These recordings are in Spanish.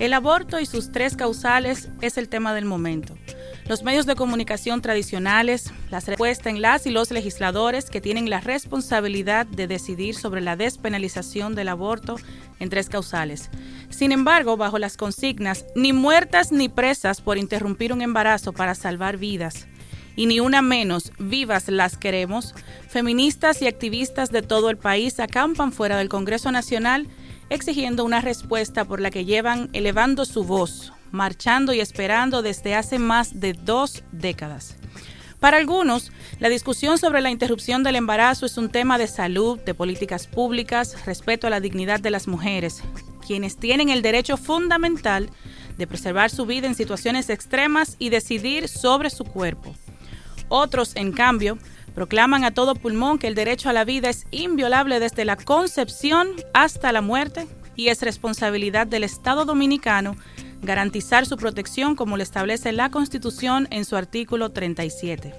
El aborto y sus 3 causales es el tema del momento. Los medios de comunicación tradicionales, la respuesta en las y los legisladores que tienen la responsabilidad de decidir sobre la despenalización del aborto en 3 causales. Sin embargo, bajo las consignas, ni muertas ni presas por interrumpir un embarazo para salvar vidas, y ni una menos, vivas las queremos, feministas y activistas de todo el país acampan fuera del Congreso Nacional exigiendo una respuesta por la que llevan elevando su voz, marchando y esperando desde hace más de 2 décadas. Para algunos, la discusión sobre la interrupción del embarazo es un tema de salud, de políticas públicas, respeto a la dignidad de las mujeres, quienes tienen el derecho fundamental de preservar su vida en situaciones extremas y decidir sobre su cuerpo. Otros, en cambio, proclaman a todo pulmón que el derecho a la vida es inviolable desde la concepción hasta la muerte y es responsabilidad del Estado dominicano garantizar su protección como lo establece la Constitución en su artículo 37.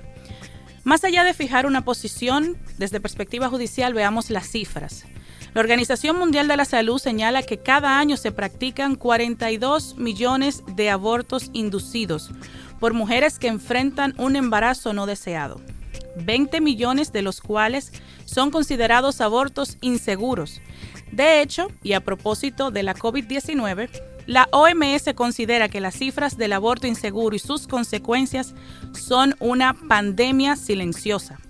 Más allá de fijar una posición, desde perspectiva judicial veamos las cifras. La Organización Mundial de la Salud señala que cada año se practican 42 millones de abortos inducidos por mujeres que enfrentan un embarazo no deseado. 20 millones de los cuales son considerados abortos inseguros. De hecho, y a propósito de la COVID-19, la OMS considera que las cifras del aborto inseguro y sus consecuencias son una pandemia silenciosa.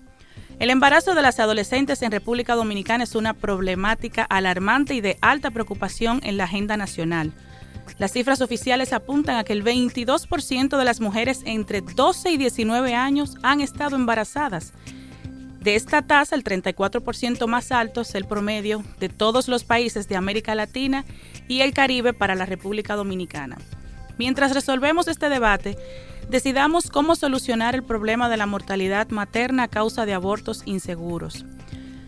El embarazo de las adolescentes en República Dominicana es una problemática alarmante y de alta preocupación en la agenda nacional. Las cifras oficiales apuntan a que el 22% de las mujeres entre 12 y 19 años han estado embarazadas. De esta tasa, el 34% más alto es el promedio de todos los países de América Latina y el Caribe para la República Dominicana. Mientras resolvemos este debate, decidamos cómo solucionar el problema de la mortalidad materna a causa de abortos inseguros.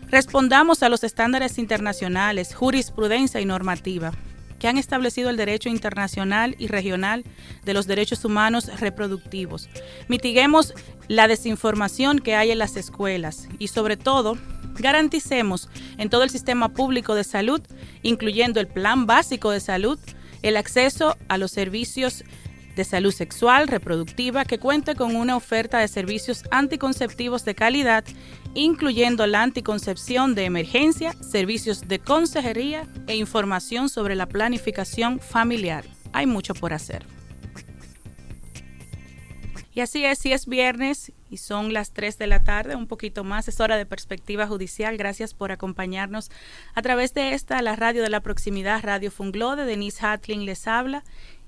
Respondamos a los estándares internacionales, jurisprudencia y normativa que han establecido el derecho internacional y regional de los derechos humanos reproductivos. Mitiguemos la desinformación que hay en las escuelas y, sobre todo, garanticemos en todo el sistema público de salud, incluyendo el Plan Básico de Salud, el acceso a los servicios de salud sexual, reproductiva, que cuente con una oferta de servicios anticonceptivos de calidad, incluyendo la anticoncepción de emergencia, servicios de consejería e información sobre la planificación familiar. Hay mucho por hacer. Y así es, si es viernes y son las 3 de la tarde, un poquito más, es hora de Perspectiva Judicial. Gracias por acompañarnos a través de la radio de la proximidad, Radio Funglode. Denise Hatlin les habla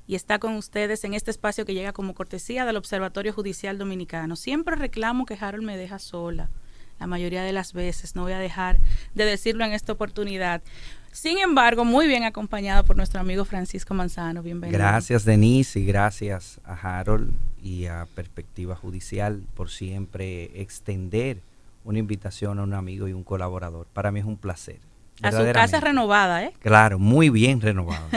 y está con ustedes en este espacio que llega como cortesía del Observatorio Judicial Dominicano. Siempre reclamo que Harold me deja sola, la mayoría de las veces, no voy a dejar de decirlo en esta oportunidad. Sin embargo, muy bien acompañado por nuestro amigo Francisco Manzano. Bienvenido. Gracias, Denise, y gracias a Harold y a Perspectiva Judicial por siempre extender una invitación a un amigo y un colaborador. Para mí es un placer. A su casa renovada, ¿eh? Claro, muy bien renovada.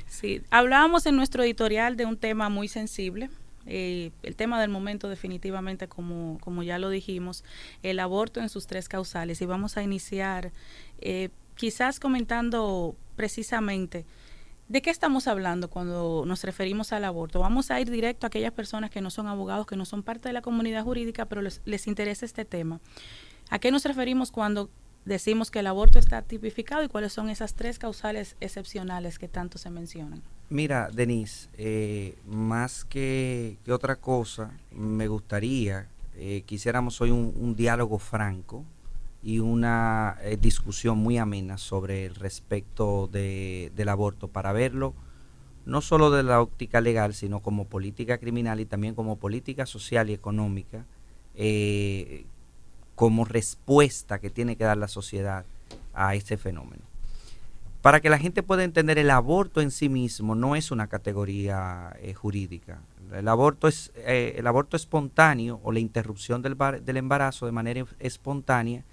Sí, hablábamos en nuestro editorial de un tema muy sensible, el tema del momento definitivamente, como ya lo dijimos, el aborto en sus 3 causales. Y vamos a iniciar quizás comentando precisamente de qué estamos hablando cuando nos referimos al aborto. Vamos a ir directo a aquellas personas que no son abogados, que no son parte de la comunidad jurídica, pero les interesa este tema. ¿A qué nos referimos cuando decimos que el aborto está tipificado y cuáles son esas 3 causales excepcionales que tanto se mencionan? Mira, Denise, más que otra cosa, me gustaría que hiciéramos hoy un diálogo franco y una discusión muy amena sobre el respecto del aborto, para verlo no solo de la óptica legal, sino como política criminal y también como política social y económica, como respuesta que tiene que dar la sociedad a este fenómeno. Para que la gente pueda entender, el aborto en sí mismo no es una categoría jurídica. El aborto espontáneo o la interrupción del embarazo de manera espontánea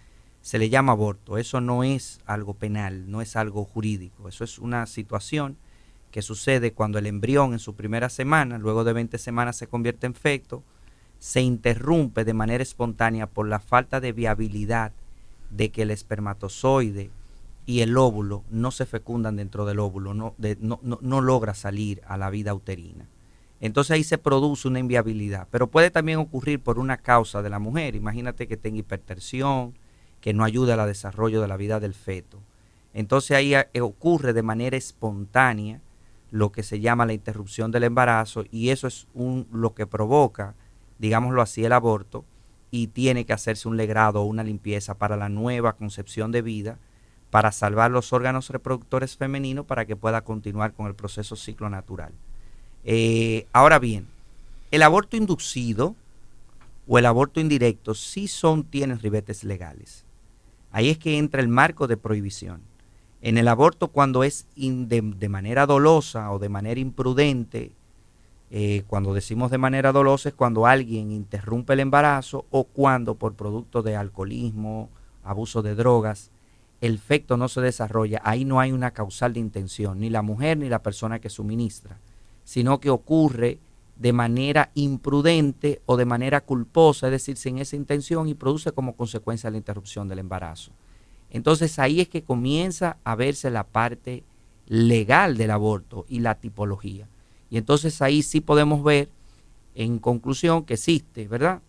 se le llama aborto. Eso no es algo penal, no es algo jurídico. Eso es una situación que sucede cuando el embrión en su primera semana, luego de 20 semanas se convierte en feto, se interrumpe de manera espontánea por la falta de viabilidad de que el espermatozoide y el óvulo no se fecundan dentro del óvulo, no logra salir a la vida uterina. Entonces ahí se produce una inviabilidad, pero puede también ocurrir por una causa de la mujer. Imagínate que tenga hipertensión, que no ayuda al desarrollo de la vida del feto. Entonces ahí ocurre de manera espontánea lo que se llama la interrupción del embarazo, y eso es lo que provoca, digámoslo así, el aborto, y tiene que hacerse un legrado o una limpieza para la nueva concepción de vida, para salvar los órganos reproductores femeninos para que pueda continuar con el proceso ciclo natural. Ahora bien, el aborto inducido o el aborto indirecto sí tienen ribetes legales. Ahí es que entra el marco de prohibición. En el aborto, cuando es de manera dolosa o de manera imprudente, cuando decimos de manera dolosa es cuando alguien interrumpe el embarazo o cuando por producto de alcoholismo, abuso de drogas, el feto no se desarrolla. Ahí no hay una causal de intención, ni la mujer ni la persona que suministra, sino que ocurre de manera imprudente o de manera culposa, es decir, sin esa intención, y produce como consecuencia la interrupción del embarazo. Entonces ahí es que comienza a verse la parte legal del aborto y la tipología. Y entonces ahí sí podemos ver, en conclusión, que existe, ¿verdad?,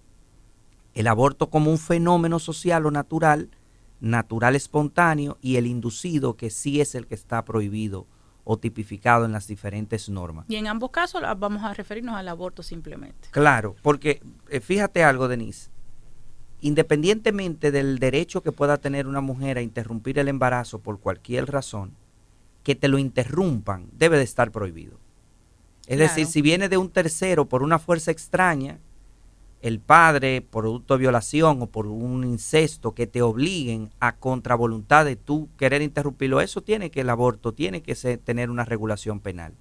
el aborto como un fenómeno social o natural espontáneo, y el inducido, que sí es el que está prohibido o tipificado en las diferentes normas. Y en ambos casos vamos a referirnos al aborto simplemente. Claro, porque fíjate algo, Denise, independientemente del derecho que pueda tener una mujer a interrumpir el embarazo por cualquier razón, que te lo interrumpan debe de estar prohibido. Es decir, si viene de un tercero por una fuerza extraña, el padre, por producto de violación o por un incesto, que te obliguen a contravoluntad de tú querer interrumpirlo, el aborto tiene que tener una regulación penal.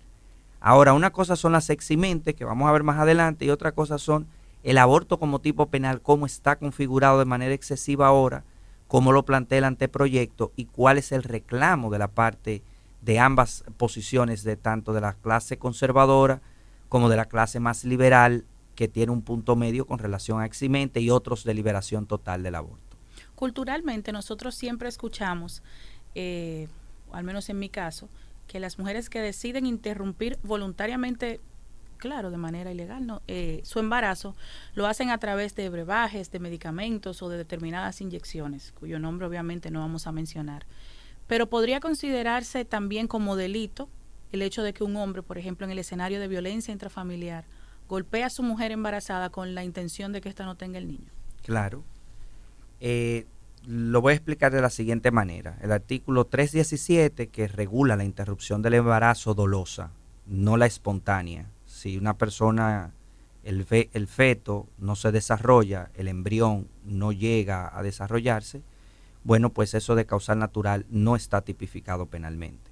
Ahora, una cosa son las eximentes, que vamos a ver más adelante, y otra cosa son el aborto como tipo penal, cómo está configurado de manera excesiva ahora, cómo lo plantea el anteproyecto y cuál es el reclamo de la parte de ambas posiciones, de tanto de la clase conservadora como de la clase más liberal, que tiene un punto medio con relación a eximente, y otros de liberación total del aborto. Culturalmente nosotros siempre escuchamos, al menos en mi caso, que las mujeres que deciden interrumpir voluntariamente, claro, de manera ilegal, ¿no?, su embarazo, lo hacen a través de brebajes, de medicamentos o de determinadas inyecciones, cuyo nombre obviamente no vamos a mencionar. Pero podría considerarse también como delito el hecho de que un hombre, por ejemplo, en el escenario de violencia intrafamiliar, golpea a su mujer embarazada con la intención de que ésta no tenga el niño. Claro. Lo voy a explicar de la siguiente manera. El artículo 317, que regula la interrupción del embarazo dolosa, no la espontánea. Si una persona, el feto no se desarrolla, el embrión no llega a desarrollarse, bueno, pues eso de causal natural no está tipificado penalmente.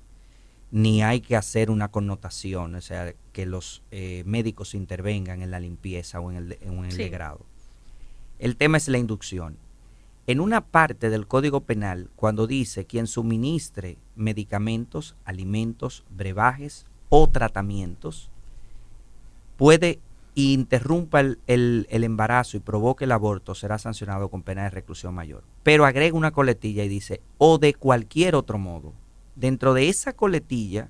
Ni hay que hacer una connotación, o sea, que los médicos intervengan en la limpieza o en el legrado. El tema es la inducción. En una parte del Código Penal, cuando dice quien suministre medicamentos, alimentos, brebajes o tratamientos, puede interrumpa el embarazo y provoque el aborto, será sancionado con pena de reclusión mayor. Pero agrega una coletilla y dice, o de cualquier otro modo. Dentro de esa coletilla,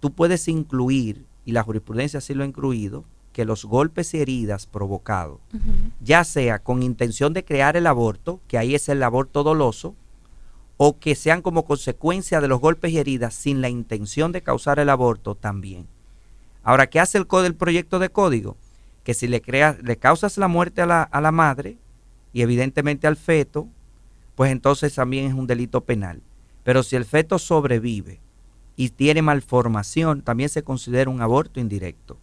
tú puedes incluir, y la jurisprudencia sí lo ha incluido, que los golpes y heridas provocados, ya sea con intención de crear el aborto, que ahí es el aborto doloso, o que sean como consecuencia de los golpes y heridas sin la intención de causar el aborto, también. Ahora, ¿qué hace el proyecto de código? Que si le causas la muerte a la madre y evidentemente al feto, pues entonces también es un delito penal. Pero si el feto sobrevive y tiene malformación, también se considera un aborto indirecto.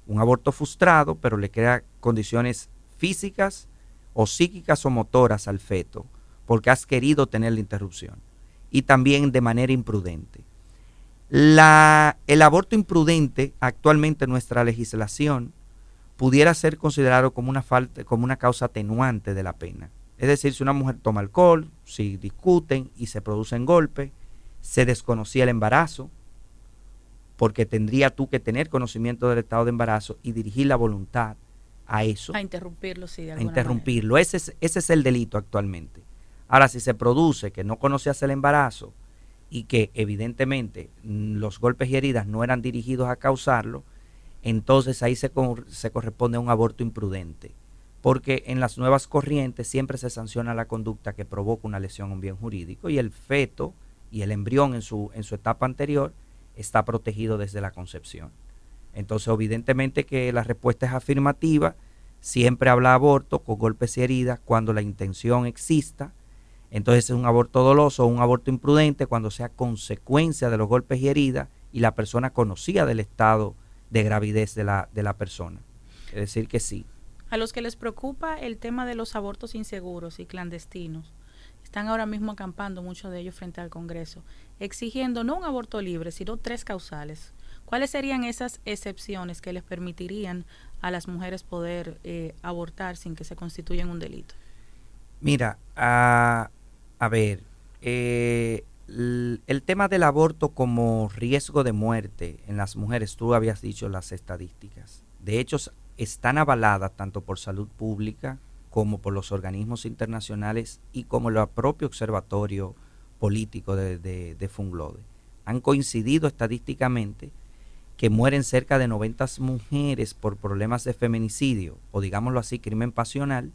Un aborto frustrado, pero le crea condiciones físicas o psíquicas o motoras al feto, porque has querido tener la interrupción. Y también de manera imprudente. El aborto imprudente, actualmente en nuestra legislación, pudiera ser considerado como una causa atenuante de la pena. Es decir, si una mujer toma alcohol, si discuten y se producen golpes, se desconocía el embarazo, porque tendría tú que tener conocimiento del estado de embarazo y dirigir la voluntad a eso. A interrumpirlo, sí, de alguna manera. A interrumpirlo. Ese es el delito actualmente. Ahora, si se produce que no conocías el embarazo, y que evidentemente los golpes y heridas no eran dirigidos a causarlo, entonces ahí se corresponde a un aborto imprudente, porque en las nuevas corrientes siempre se sanciona la conducta que provoca una lesión a un bien jurídico, y el feto y el embrión en su etapa anterior está protegido desde la concepción. Entonces, evidentemente que la respuesta es afirmativa, siempre habla aborto con golpes y heridas cuando la intención exista. Entonces es un aborto doloso o un aborto imprudente cuando sea consecuencia de los golpes y heridas y la persona conocía del estado de gravidez de la persona. Es decir que sí. A los que les preocupa el tema de los abortos inseguros y clandestinos, están ahora mismo acampando muchos de ellos frente al Congreso, exigiendo no un aborto libre, sino 3 causales. ¿Cuáles serían esas excepciones que les permitirían a las mujeres poder abortar sin que se constituya un delito? Mira, a ver, el tema del aborto como riesgo de muerte en las mujeres, tú habías dicho las estadísticas. De hecho, están avaladas tanto por salud pública como por los organismos internacionales y como el propio observatorio político de Funglode. Han coincidido estadísticamente que mueren cerca de 90 mujeres por problemas de feminicidio, o digámoslo así, crimen pasional,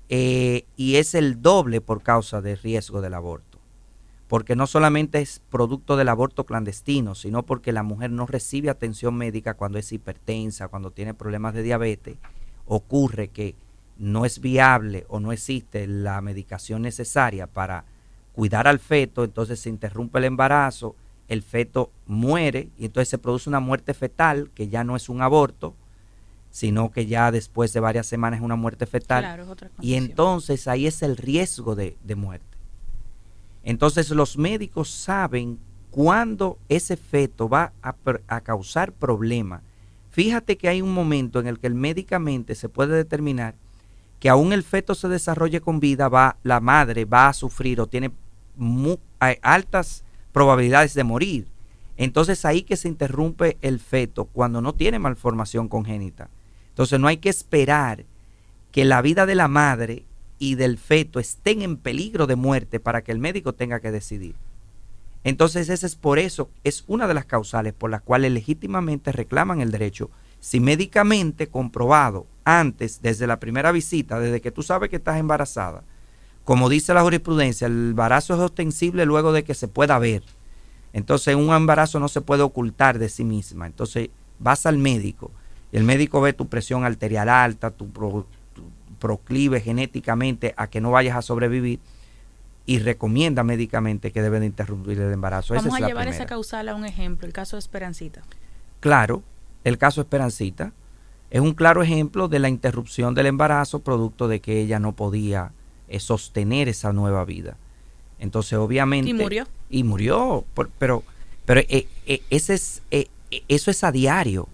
y es el doble por causa del riesgo del aborto. Porque no solamente es producto del aborto clandestino, sino porque la mujer no recibe atención médica cuando es hipertensa, cuando tiene problemas de diabetes. Ocurre que no es viable o no existe la medicación necesaria para cuidar al feto, entonces se interrumpe el embarazo, el feto muere y entonces se produce una muerte fetal, que ya no es un aborto, sino que ya después de varias semanas es una muerte fetal. Claro, es otra condición. Y entonces ahí es el riesgo de muerte. Entonces los médicos saben cuándo ese feto va a causar problemas. Fíjate que hay un momento en el que médicamente se puede determinar que aún el feto se desarrolle con vida, la madre va a sufrir o tiene altas probabilidades de morir. Entonces ahí que se interrumpe el feto cuando no tiene malformación congénita. Entonces no hay que esperar que la vida de la madre y del feto estén en peligro de muerte para que el médico tenga que decidir. Entonces ese es por eso, es una de las causales por las cuales legítimamente reclaman el derecho, si médicamente comprobado antes, desde la primera visita, desde que tú sabes que estás embarazada, como dice la jurisprudencia, el embarazo es ostensible luego de que se pueda ver. Entonces un embarazo no se puede ocultar de sí misma. Entonces vas al médico y el médico ve tu presión arterial alta, tu proclive genéticamente a que no vayas a sobrevivir y recomienda médicamente que deben de interrumpir el embarazo. Vamos a llevar esa causal a un ejemplo, el caso de Esperancita. Claro, el caso Esperancita es un claro ejemplo de la interrupción del embarazo producto de que ella no podía sostener esa nueva vida. Entonces obviamente... Y murió, pero eso es a diario.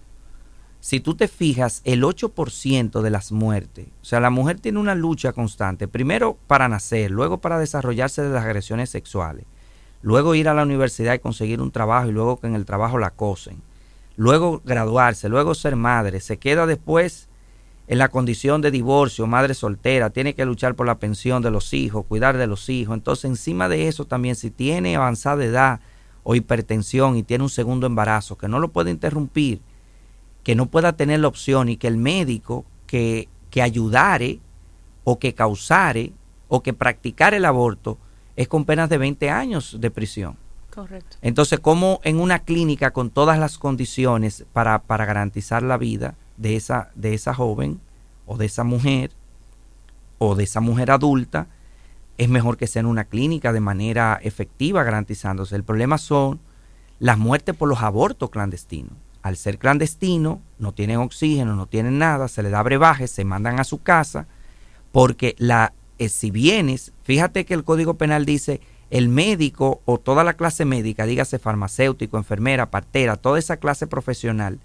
Si tú te fijas, el 8% de las muertes, o sea, la mujer tiene una lucha constante, primero para nacer, luego para desarrollarse de las agresiones sexuales, luego ir a la universidad y conseguir un trabajo y luego que en el trabajo la acosen, luego graduarse, luego ser madre, se queda después en la condición de divorcio, madre soltera, tiene que luchar por la pensión de los hijos, cuidar de los hijos. Entonces encima de eso también, si tiene avanzada edad o hipertensión y tiene un segundo embarazo que no lo puede interrumpir, que no pueda tener la opción y que el médico que ayudare o que causare o que practicara el aborto es con penas de 20 años de prisión. Correcto. Entonces, ¿cómo en una clínica con todas las condiciones para garantizar la vida de esa joven o de esa mujer adulta, es mejor que sea en una clínica de manera efectiva garantizándose? El problema son las muertes por los abortos clandestinos. Al ser clandestino, no tienen oxígeno, no tienen nada, se les da brebaje, se mandan a su casa, porque si vienes, fíjate que el Código Penal dice, el médico o toda la clase médica, dígase farmacéutico, enfermera, partera, toda esa clase profesional,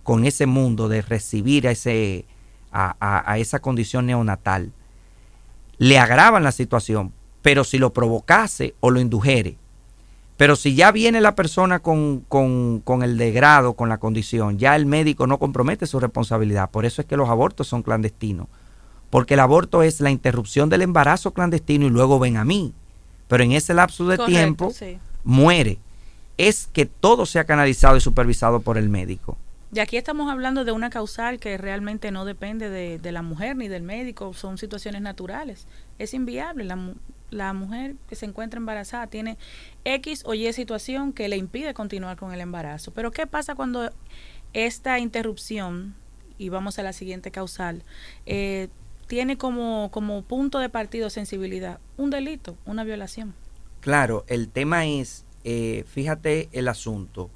con ese mundo de recibir a esa condición neonatal, le agravan la situación, pero si lo provocase o lo indujere. Pero si ya viene la persona con el degrado, con la condición, ya el médico no compromete su responsabilidad. Por eso es que los abortos son clandestinos. Porque el aborto es la interrupción del embarazo clandestino y luego ven a mí. Pero en ese lapso de tiempo, muere, es que todo sea canalizado y supervisado por el médico. Y aquí estamos hablando de una causal que realmente no depende de la mujer ni del médico, son situaciones naturales. Es inviable. La mujer que se encuentra embarazada tiene X o Y situación que le impide continuar con el embarazo. Pero ¿qué pasa cuando esta interrupción, y vamos a la siguiente causal, tiene como punto de partida o sensibilidad un delito, una violación? Claro, el tema es, fíjate el asunto,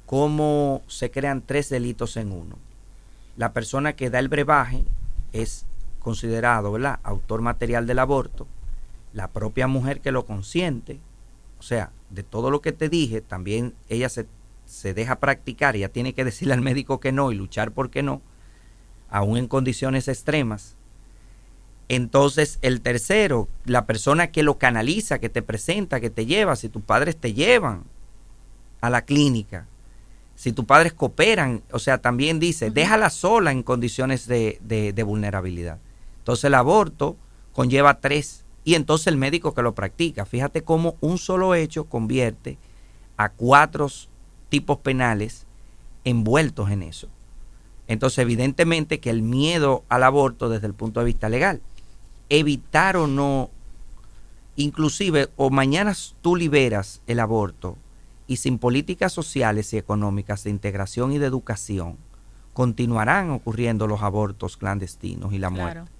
cómo se crean 3 delitos en uno. La persona que da el brebaje es considerado, ¿verdad?, autor material del aborto. La propia mujer que lo consiente, o sea, de todo lo que te dije, también ella se deja practicar, ella tiene que decirle al médico que no y luchar por que no, aún en condiciones extremas. Entonces, el tercero, la persona que lo canaliza, que te presenta, que te lleva, si tus padres te llevan a la clínica, si tus padres cooperan, o sea, también dice, déjala sola en condiciones de vulnerabilidad. Entonces, el aborto conlleva 3, y entonces el médico que lo practica. Fíjate cómo un solo hecho convierte a 4 tipos penales envueltos en eso. Entonces, evidentemente que el miedo al aborto desde el punto de vista legal, evitar o no, inclusive, o mañana tú liberas el aborto y sin políticas sociales y económicas de integración y de educación, continuarán ocurriendo los abortos clandestinos y la muerte. Claro.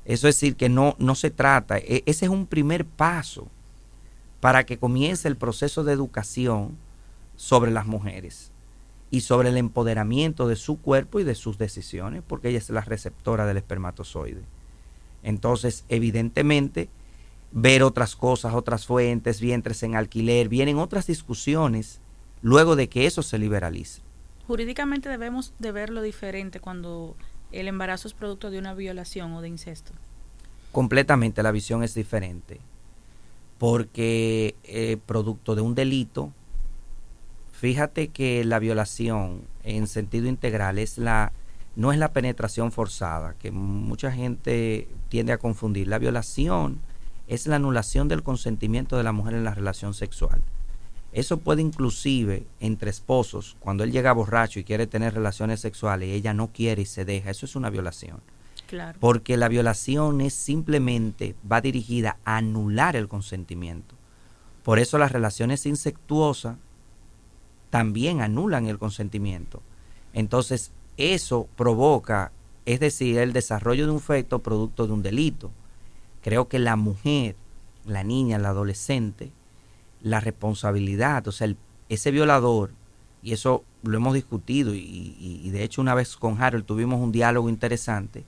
Eso es decir, que no se trata, ese es un primer paso para que comience el proceso de educación sobre las mujeres y sobre el empoderamiento de su cuerpo y de sus decisiones, porque ella es la receptora del espermatozoide. Entonces, evidentemente, ver otras cosas, otras fuentes, vientres en alquiler, vienen otras discusiones luego de que eso se liberalice. Jurídicamente debemos de verlo diferente cuando el embarazo es producto de una violación o de incesto. Completamente la visión es diferente, porque producto de un delito, fíjate que la violación en sentido integral no es la penetración forzada, que mucha gente tiende a confundir. La violación es la anulación del consentimiento de la mujer en la relación sexual. Eso puede inclusive entre esposos, cuando él llega borracho y quiere tener relaciones sexuales y ella no quiere y se deja, eso es una violación. Claro. Porque la violación es simplemente, va dirigida a anular el consentimiento. Por eso las relaciones incestuosas también anulan el consentimiento. Entonces, eso provoca, es decir, el desarrollo de un feto producto de un delito. Creo que la mujer, la niña, la adolescente, la responsabilidad, o sea, ese violador, y eso lo hemos discutido, y de hecho una vez con Harold tuvimos un diálogo interesante,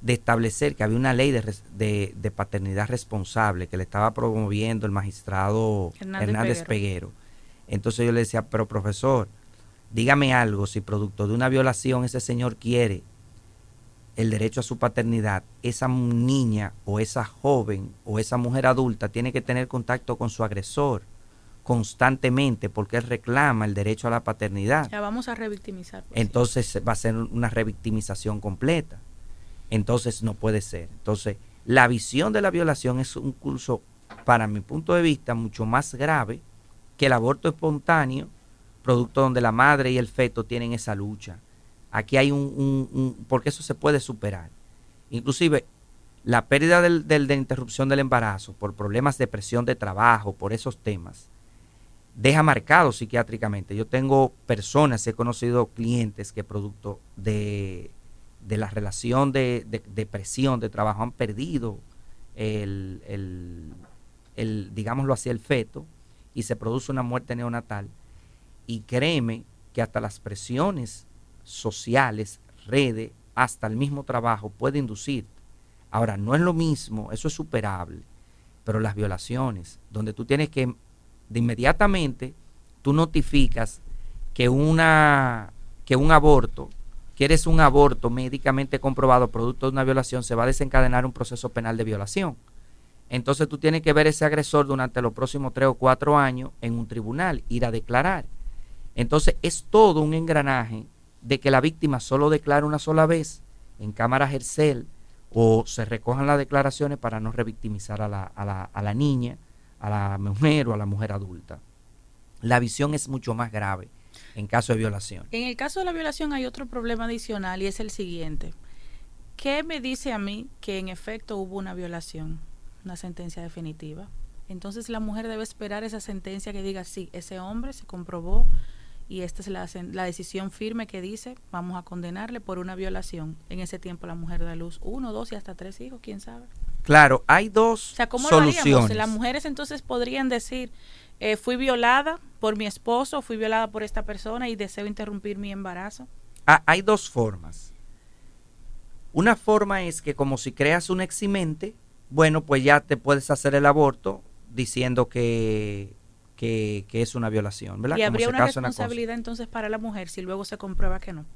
de establecer que había una ley de paternidad responsable que le estaba promoviendo el magistrado Hernández Peguero. Entonces yo le decía, pero profesor, dígame algo, si producto de una violación ese señor quiere el derecho a su paternidad, esa niña o esa joven o esa mujer adulta tiene que tener contacto con su agresor constantemente porque él reclama el derecho a la paternidad. Ya vamos a revictimizar. Pues, entonces sí, va a ser una revictimización completa. Entonces no puede ser. Entonces la visión de la violación es un curso, para mi punto de vista, mucho más grave que el aborto espontáneo, producto donde la madre y el feto tienen esa lucha. Aquí hay porque eso se puede superar. Inclusive la pérdida de interrupción del embarazo por problemas de presión de trabajo, por esos temas, deja marcado psiquiátricamente. Yo tengo personas, he conocido clientes que producto de la relación de presión de trabajo han perdido digámoslo así, el feto, y se produce una muerte neonatal. Y créeme que hasta las presiones sociales, redes, hasta el mismo trabajo puede inducir. Ahora, no es lo mismo, eso es superable, pero las violaciones, donde tú tienes que, de inmediatamente, tú notificas que un aborto, quieres un aborto médicamente comprobado producto de una violación, se va a desencadenar un proceso penal de violación. Entonces tú tienes que ver ese agresor durante los próximos 3 o 4 años en un tribunal, ir a declarar. Entonces es todo un engranaje de que la víctima solo declara una sola vez en cámara Hercel o se recojan las declaraciones para no revictimizar a la niña, a la mujer o a la mujer adulta. la visión es mucho más grave en caso de violación. En el caso de la violación hay otro problema adicional y es el siguiente. ¿Qué me dice a mí que en efecto hubo una violación, una sentencia definitiva? Entonces la mujer debe esperar esa sentencia que diga, sí, ese hombre se comprobó y esta es la decisión firme que dice, vamos a condenarle por una violación. En ese tiempo la mujer da a luz 1, 2 y hasta 3 hijos, quién sabe. Claro, hay dos ¿Cómo soluciones. lo haríamos? Las mujeres entonces podrían decir, fui violada por mi esposo, fui violada por esta persona y deseo interrumpir mi embarazo. Hay dos formas. Una forma es que como si creas un eximente, bueno, pues ya te puedes hacer el aborto diciendo que es una violación, ¿verdad? Y habría como una responsabilidad entonces para la mujer si luego se comprueba que no.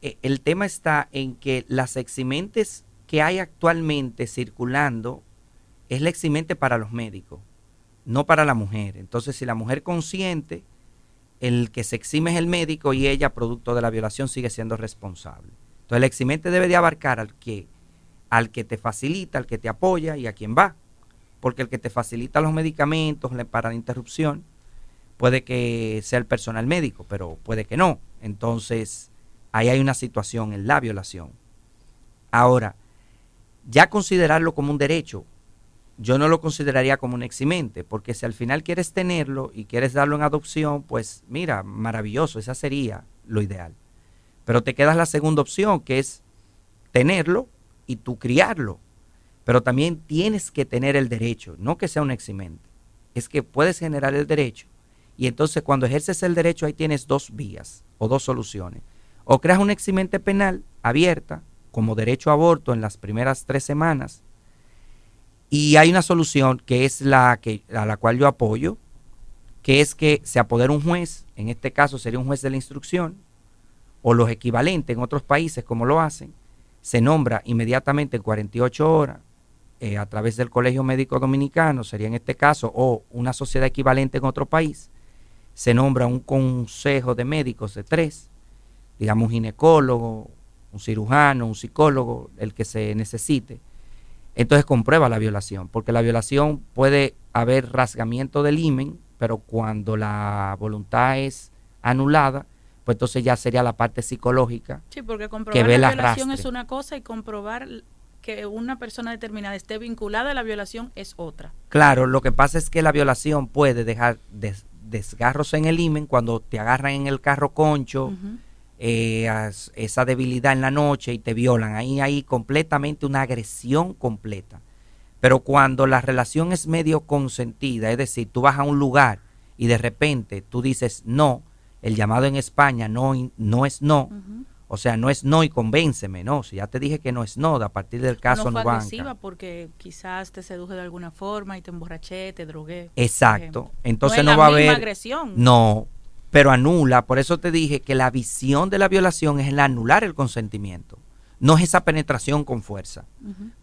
El tema está en que las eximentes que hay actualmente circulando es la eximente para los médicos, no para la mujer. Entonces, si la mujer consiente, el que se exime es el médico y ella, producto de la violación, sigue siendo responsable. Entonces, el eximente debe de abarcar al que te facilita, al que te apoya y a quien va. Porque el que te facilita los medicamentos para la interrupción, puede que sea el personal médico, pero puede que no. Entonces, ahí hay una situación en la violación. Ahora, ya considerarlo como un derecho, yo no lo consideraría como un eximente, porque si al final quieres tenerlo y quieres darlo en adopción, pues mira, maravilloso, esa sería lo ideal. Pero te quedas la segunda opción, que es tenerlo y tú criarlo. Pero también tienes que tener el derecho, no que sea un eximente, es que puedes generar el derecho. Y entonces cuando ejerces el derecho ahí tienes dos vías o dos soluciones. O creas una eximente penal abierta como derecho a aborto en las primeras 3 semanas. Y hay una solución que es a la cual yo apoyo, que es que se apodere un juez, en este caso sería un juez de la instrucción, o los equivalentes en otros países como lo hacen, se nombra inmediatamente en 48 horas a través del Colegio Médico Dominicano, sería en este caso, o una sociedad equivalente en otro país, se nombra un consejo de médicos de 3, digamos un ginecólogo, un cirujano, un psicólogo, el que se necesite. Entonces comprueba la violación, porque la violación puede haber rasgamiento del himen, pero cuando la voluntad es anulada, pues entonces ya sería la parte psicológica. Sí, porque comprobar que ve la la violación rastre. es una cosa y comprobar que una persona determinada esté vinculada a la violación es otra. Claro, lo que pasa es que la violación puede dejar desgarros en el himen cuando te agarran en el carro concho, esa debilidad en la noche y te violan. Ahí hay completamente una agresión completa. Pero cuando la relación es medio consentida, es decir, tú vas a un lugar y de repente tú dices no, el llamado en España no es no, o sea, no es no y convénceme, no, si ya te dije que no es no, a partir del caso no fue no agresiva banca. porque quizás te seduje de alguna forma y te emborraché, te drogué. Exacto, entonces no no va a es la misma haber agresión. No, pero anula, por eso te dije que la visión de la violación es el anular el consentimiento, no es esa penetración con fuerza,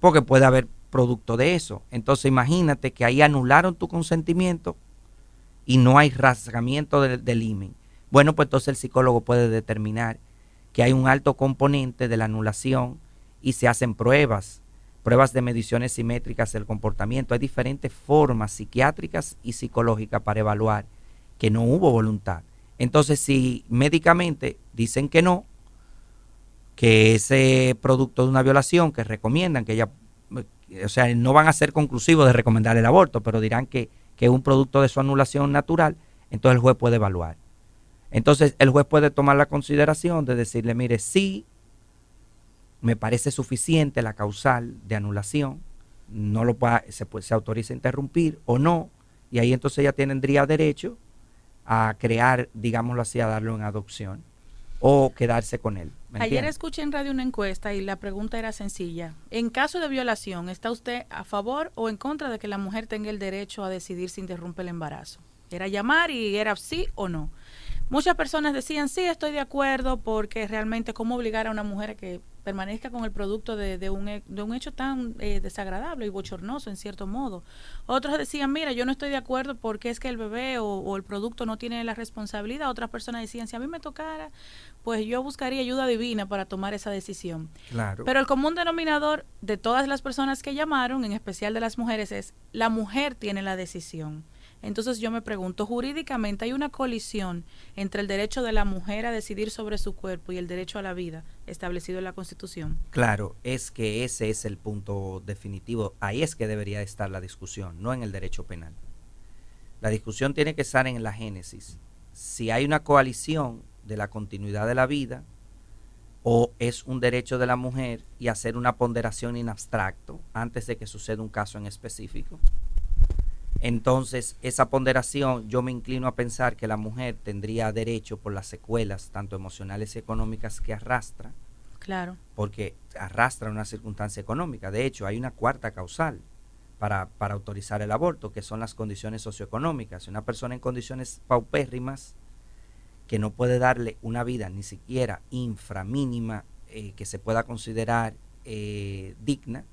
porque puede haber producto de eso. Entonces imagínate que ahí anularon tu consentimiento y no hay rasgamiento del himen. Bueno, pues entonces el psicólogo puede determinar que hay un alto componente de la anulación y se hacen pruebas de mediciones simétricas del comportamiento. Hay diferentes formas psiquiátricas y psicológicas para evaluar que no hubo voluntad. Entonces, si médicamente dicen que no, que ese producto de una violación, que recomiendan que ella, o sea, no van a ser conclusivos de recomendar el aborto, pero dirán que es un producto de su anulación natural, entonces el juez puede evaluar. Entonces el juez puede tomar la consideración de decirle, mire, sí, me parece suficiente la causal de anulación, no lo se autoriza a interrumpir o no, y ahí entonces ella tendría derecho a crear, digámoslo así, a darlo en adopción o quedarse con él. Ayer escuché en radio una encuesta y la pregunta era sencilla. En caso de violación, ¿está usted a favor o en contra de que la mujer tenga el derecho a decidir si interrumpe el embarazo? Era llamar y era sí o no. Muchas personas decían, sí, estoy de acuerdo, porque realmente cómo obligar a una mujer a que permanezca con el producto de un hecho tan desagradable y bochornoso en cierto modo. Otros decían, mira, yo no estoy de acuerdo porque es que el bebé o el producto no tiene la responsabilidad. Otras personas decían, si a mí me tocara, pues yo buscaría ayuda divina para tomar esa decisión. Claro. Pero el común denominador de todas las personas que llamaron, en especial de las mujeres, es la mujer tiene la decisión. Entonces yo me pregunto, jurídicamente hay una colisión entre el derecho de la mujer a decidir sobre su cuerpo y el derecho a la vida establecido en la Constitución. Claro, es que ese es el punto definitivo. Ahí es que debería estar la discusión, no en el derecho penal. La discusión tiene que estar en la génesis. Si hay una coalición de la continuidad de la vida o es un derecho de la mujer, y hacer una ponderación en abstracto antes de que suceda un caso en específico. Entonces, esa ponderación, yo me inclino a pensar que la mujer tendría derecho por las secuelas, tanto emocionales y económicas, que arrastra. Claro. Porque arrastra una circunstancia económica. De hecho, hay una cuarta causal para autorizar el aborto, que son las condiciones socioeconómicas. Una persona en condiciones paupérrimas, que no puede darle una vida ni siquiera inframínima, que se pueda considerar digna,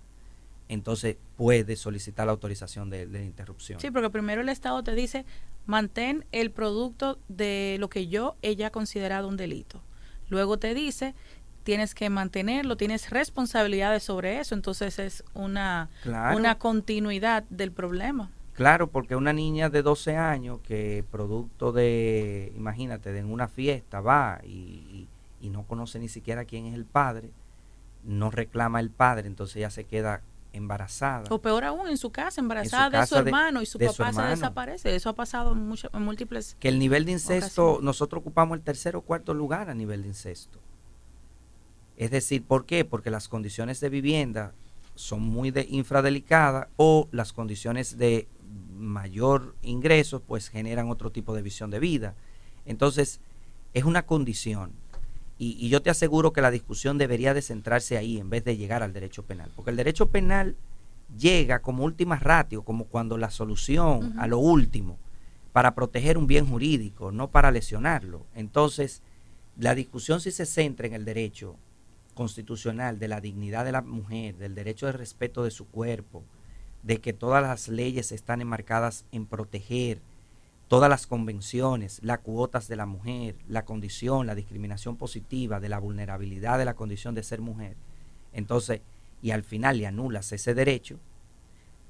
entonces puede solicitar la autorización de la interrupción. Sí, porque primero el Estado te dice, mantén el producto de lo que ella ha considerado un delito. Luego te dice, tienes que mantenerlo, tienes responsabilidades sobre eso, entonces es una continuidad del problema. Claro, porque una niña de 12 años que producto de, imagínate, de en una fiesta va y no conoce ni siquiera quién es el padre, no reclama el padre, entonces ella se queda embarazada. O peor aún, en su casa, embarazada de su hermano y su papá se desaparece. Eso ha pasado en múltiples que el nivel de incesto, ocasiones. Nosotros ocupamos el 3.º o 4.º lugar a nivel de incesto. Es decir, ¿por qué? Porque las condiciones de vivienda son muy infradelicadas, o las condiciones de mayor ingreso pues generan otro tipo de visión de vida. Entonces, es una condición. Y yo te aseguro que la discusión debería de centrarse ahí en vez de llegar al derecho penal. Porque el derecho penal llega como última ratio, como cuando la solución a lo último, para proteger un bien jurídico, no para lesionarlo. Entonces, la discusión sí se centra en el derecho constitucional de la dignidad de la mujer, del derecho de respeto de su cuerpo, de que todas las leyes están enmarcadas en proteger todas las convenciones, las cuotas de la mujer, la condición, la discriminación positiva, de la vulnerabilidad de la condición de ser mujer. Entonces, y al final le anulas ese derecho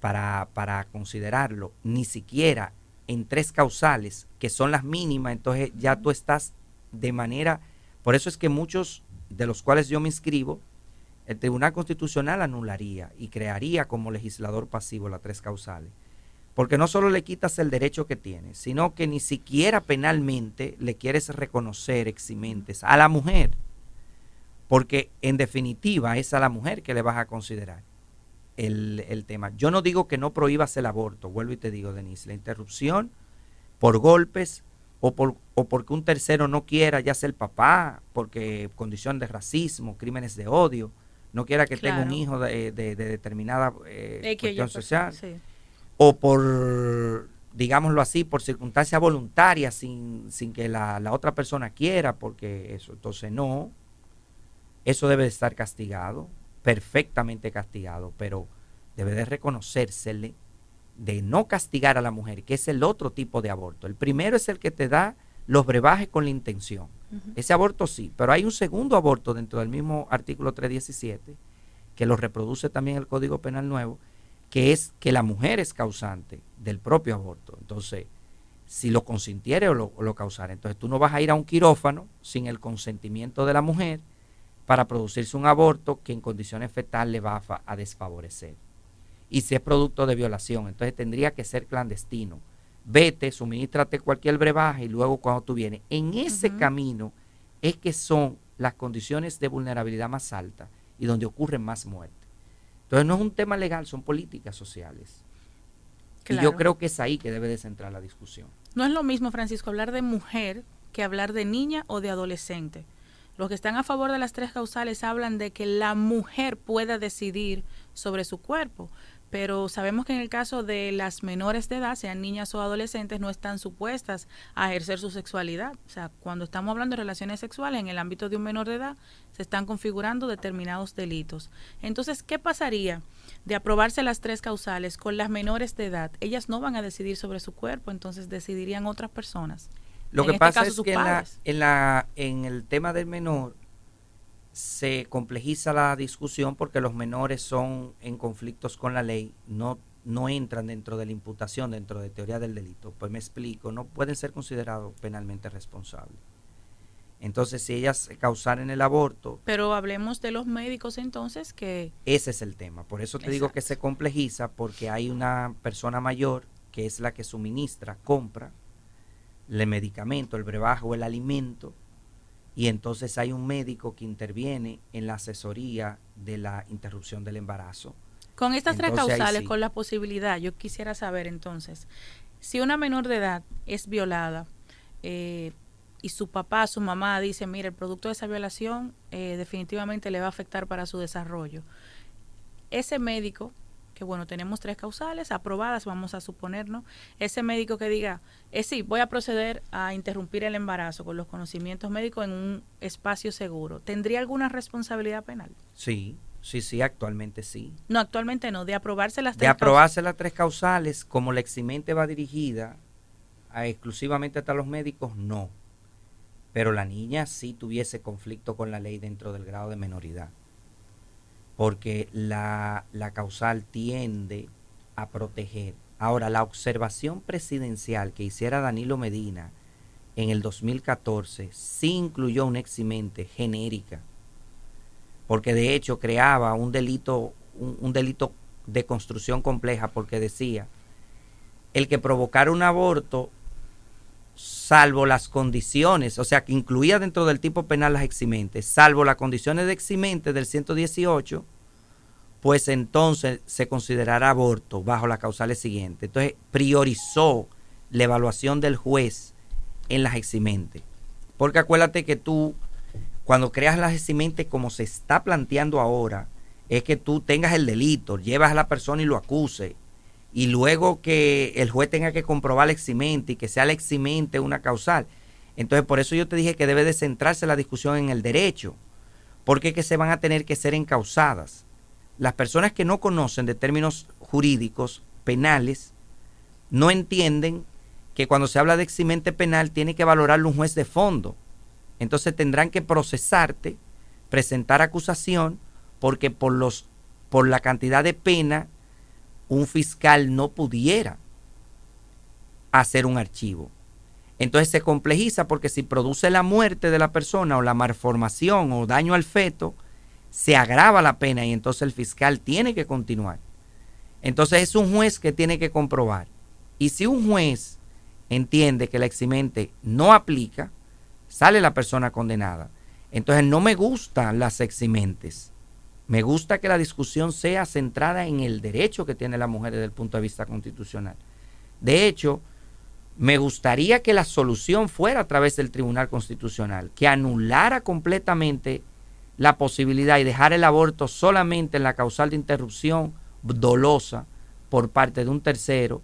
para considerarlo ni siquiera en 3 causales, que son las mínimas, entonces ya tú estás de manera, por eso es que muchos de los cuales yo me inscribo, el Tribunal Constitucional anularía y crearía como legislador pasivo las 3 causales. Porque no solo le quitas el derecho que tiene, sino que ni siquiera penalmente le quieres reconocer eximentes a la mujer. Porque en definitiva es a la mujer que le vas a considerar el tema. Yo no digo que no prohíbas el aborto, vuelvo y te digo, Denise, la interrupción por golpes o porque un tercero no quiera, ya sea el papá, porque condición de racismo, crímenes de odio, no quiera que tenga un hijo de determinada cuestión social. Sí. O por, digámoslo así, por circunstancias voluntarias, sin que la otra persona quiera, porque eso, entonces no, eso debe de estar castigado, perfectamente castigado, pero debe de reconocérsele, de no castigar a la mujer, que es el otro tipo de aborto. El primero es el que te da los brebajes con la intención. Ese aborto sí, pero hay un segundo aborto dentro del mismo artículo 317, que lo reproduce también el Código Penal nuevo, que es que la mujer es causante del propio aborto. Entonces, si lo consintiere o lo causara, entonces tú no vas a ir a un quirófano sin el consentimiento de la mujer para producirse un aborto que en condiciones fetales le va a desfavorecer. Y si es producto de violación, entonces tendría que ser clandestino. Vete, suministrate cualquier brebaje y luego cuando tú vienes. En ese camino es que son las condiciones de vulnerabilidad más altas y donde ocurren más muertes. Entonces no es un tema legal, son políticas sociales. Claro. Y yo creo que es ahí que debe de centrar la discusión. No es lo mismo, Francisco, hablar de mujer que hablar de niña o de adolescente. Los que están a favor de las 3 causales hablan de que la mujer pueda decidir sobre su cuerpo, pero sabemos que en el caso de las menores de edad, sean niñas o adolescentes, no están supuestas a ejercer su sexualidad. O sea, cuando estamos hablando de relaciones sexuales en el ámbito de un menor de edad, se están configurando determinados delitos. Entonces, ¿qué pasaría de aprobarse las 3 causales con las menores de edad? Ellas no van a decidir sobre su cuerpo, entonces decidirían otras personas. Lo que pasa es que en el tema del menor se complejiza la discusión porque los menores son en conflictos con la ley, no no entran dentro de la imputación, dentro de teoría del delito. Pues me explico, no pueden ser considerados penalmente responsables. Entonces, si ellas causaran el aborto... Pero hablemos de los médicos entonces que... Ese es el tema. Por eso te digo que se complejiza, porque hay una persona mayor que es la que suministra, compra el medicamento, el brebaje o el alimento, y entonces hay un médico que interviene en la asesoría de la interrupción del embarazo. Con estas Entonces, tres causales, sí, con la posibilidad, yo quisiera saber entonces, si una menor de edad es violada y su papá, su mamá dice, mira, el producto de esa violación definitivamente le va a afectar para su desarrollo. Ese médico, que bueno, tenemos tres causales aprobadas, vamos a suponernos, ese médico que diga, sí, voy a proceder a interrumpir el embarazo con los conocimientos médicos en un espacio seguro, ¿tendría alguna responsabilidad penal? Sí. Sí, actualmente sí. No, actualmente no, de aprobarse las tres causales. De aprobarse las tres causales, como la eximente va dirigida exclusivamente hasta los médicos, no. Pero la niña sí tuviese conflicto con la ley dentro del grado de menoridad. Porque la causal tiende a proteger. Ahora, la observación presidencial que hiciera Danilo Medina en el 2014 sí incluyó una eximente genérica, porque de hecho creaba un delito de construcción compleja, porque decía, el que provocara un aborto, salvo las condiciones, o sea, que incluía dentro del tipo penal las eximentes, salvo las condiciones de eximente del 118, pues entonces se considerará aborto bajo las causales siguientes. Entonces priorizó la evaluación del juez en las eximentes, porque acuérdate que tú, cuando creas las eximentes como se está planteando ahora, es que tú tengas el delito, llevas a la persona y lo acuse, y luego que el juez tenga que comprobar la eximente y que sea la eximente una causal. Entonces, por eso yo te dije que debe de centrarse la discusión en el derecho, porque es que se van a tener que ser encausadas. Las personas que no conocen de términos jurídicos, penales, no entienden que cuando se habla de eximente penal tiene que valorarlo un juez de fondo. Entonces tendrán que procesarte, presentar acusación, porque por la cantidad de pena un fiscal no pudiera hacer un archivo. Entonces se complejiza, porque si produce la muerte de la persona o la malformación o daño al feto, se agrava la pena y entonces el fiscal tiene que continuar. Entonces es un juez que tiene que comprobar. Y si un juez entiende que la eximente no aplica, sale la persona condenada. Entonces no me gustan las eximentes. Me gusta que la discusión sea centrada en el derecho que tiene la mujer desde el punto de vista constitucional. De hecho, me gustaría que la solución fuera a través del Tribunal Constitucional, que anulara completamente la posibilidad y dejar el aborto solamente en la causal de interrupción dolosa por parte de un tercero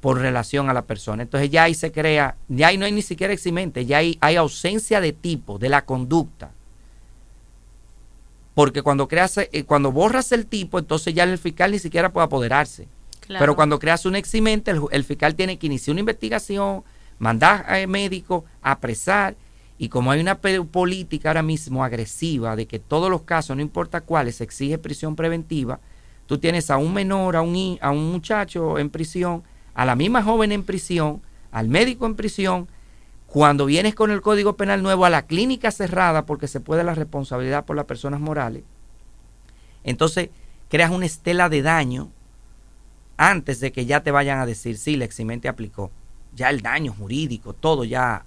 por relación a la persona. Entonces ya ahí se crea, ya ahí no hay ni siquiera eximente, ya hay ausencia de tipo, de la conducta. Porque cuando borras el tipo, entonces ya el fiscal ni siquiera puede apoderarse. Claro. Pero cuando creas un eximente, el fiscal tiene que iniciar una investigación, mandar a médico, apresar, y como hay una política ahora mismo agresiva de que todos los casos, no importa cuáles, se exige prisión preventiva, tú tienes a un menor, a un muchacho en prisión, a la misma joven en prisión, al médico en prisión, cuando vienes con el Código Penal nuevo a la clínica cerrada, porque se puede la responsabilidad por las personas morales, entonces creas una estela de daño antes de que ya te vayan a decir, sí, la eximente aplicó. Ya el daño jurídico, todo ya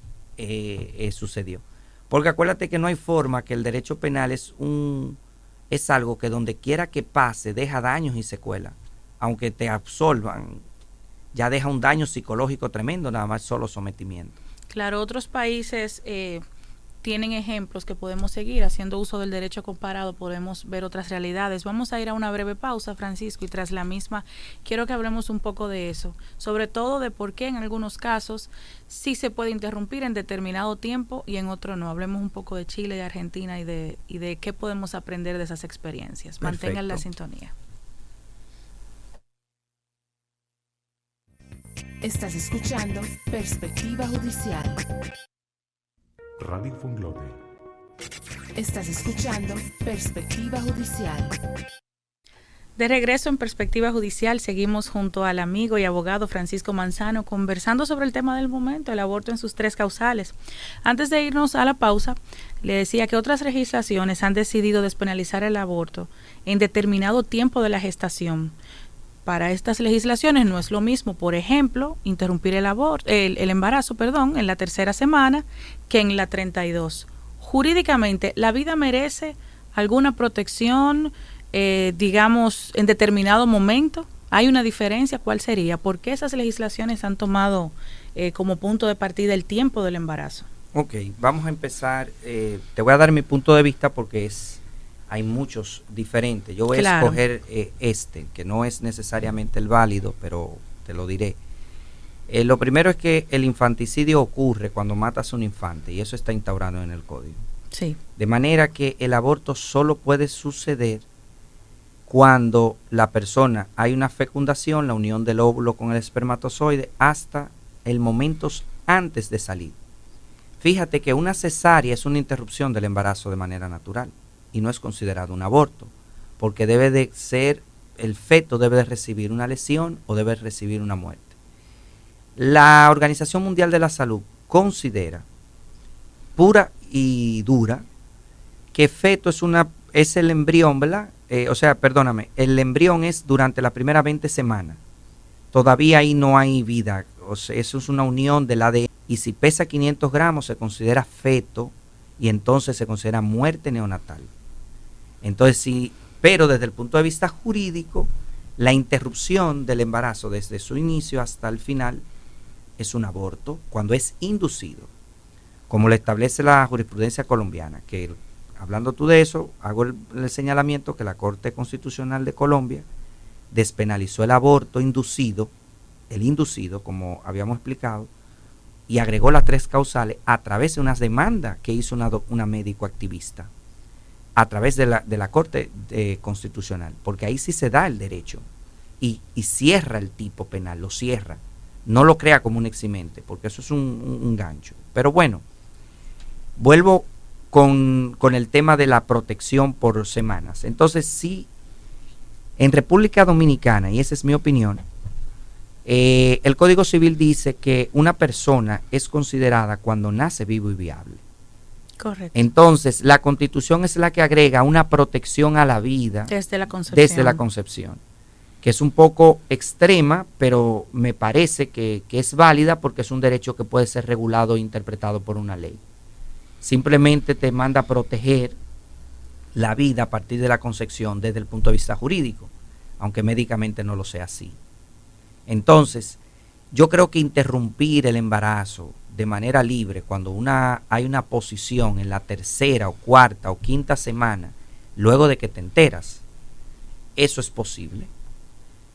sucedió. Porque acuérdate que no hay forma, que el derecho penal es algo que donde quiera que pase deja daños y secuelas. Aunque te absolvan, ya deja un daño psicológico tremendo, nada más solo sometimiento. Claro, otros países tienen ejemplos que podemos seguir. Haciendo uso del derecho comparado podemos ver otras realidades. Vamos a ir a una breve pausa, Francisco, y tras la misma quiero que hablemos un poco de eso, sobre todo de por qué en algunos casos sí se puede interrumpir en determinado tiempo y en otro no. Hablemos un poco de Chile, de Argentina y de qué podemos aprender de esas experiencias. Perfecto. Mantengan la sintonía. Estás escuchando Perspectiva Judicial. Radio Funglobe. Estás escuchando Perspectiva Judicial. De regreso en Perspectiva Judicial, seguimos junto al amigo y abogado Francisco Manzano conversando sobre el tema del momento, el aborto en sus 3 causales. Antes de irnos a la pausa, le decía que otras legislaciones han decidido despenalizar el aborto en determinado tiempo de la gestación. Para estas legislaciones no es lo mismo, por ejemplo, interrumpir el embarazo, en la 3ª semana que en la 32. Jurídicamente, ¿la vida merece alguna protección, digamos, en determinado momento? ¿Hay una diferencia? ¿Cuál sería? ¿Por qué esas legislaciones han tomado como punto de partida el tiempo del embarazo? Ok, vamos a empezar. Te voy a dar mi punto de vista porque hay muchos diferentes. Yo voy a escoger que no es necesariamente el válido, pero te lo diré. Lo primero es que el infanticidio ocurre cuando matas a un infante y eso está instaurado en el código. Sí. De manera que el aborto solo puede suceder cuando la persona, hay una fecundación, la unión del óvulo con el espermatozoide, hasta el momento antes de salir. Fíjate que una cesárea es una interrupción del embarazo de manera natural y no es considerado un aborto, porque el feto debe de recibir una lesión o debe recibir una muerte. La Organización Mundial de la Salud considera pura y dura que feto es el embrión, ¿verdad? El embrión es durante la primera 20 semanas. Todavía ahí no hay vida, o sea, eso es una unión del ADN. Y si pesa 500 gramos se considera feto y entonces se considera muerte neonatal. Entonces sí, pero desde el punto de vista jurídico, la interrupción del embarazo desde su inicio hasta el final es un aborto cuando es inducido, como lo establece la jurisprudencia colombiana, que hablando tú de eso, hago el señalamiento que la Corte Constitucional de Colombia despenalizó el aborto inducido, como habíamos explicado, y agregó las 3 causales a través de unas demandas que hizo una médico activista, a través de la Corte Constitucional, porque ahí sí se da el derecho y cierra el tipo penal, lo cierra, no lo crea como un eximente, porque eso es un gancho. Pero bueno, vuelvo con el tema de la protección por semanas. Entonces sí, en República Dominicana, y esa es mi opinión, el Código Civil dice que una persona es considerada cuando nace vivo y viable. Correcto. Entonces, la Constitución es la que agrega una protección a la vida desde la concepción, que es un poco extrema, pero me parece que es válida porque es un derecho que puede ser regulado e interpretado por una ley. Simplemente te manda a proteger la vida a partir de la concepción desde el punto de vista jurídico, aunque médicamente no lo sea así. Entonces, yo creo que interrumpir el embarazo de manera libre cuando hay una posición en la 3ª o 4ª o 5ª semana, luego de que te enteras, eso es posible,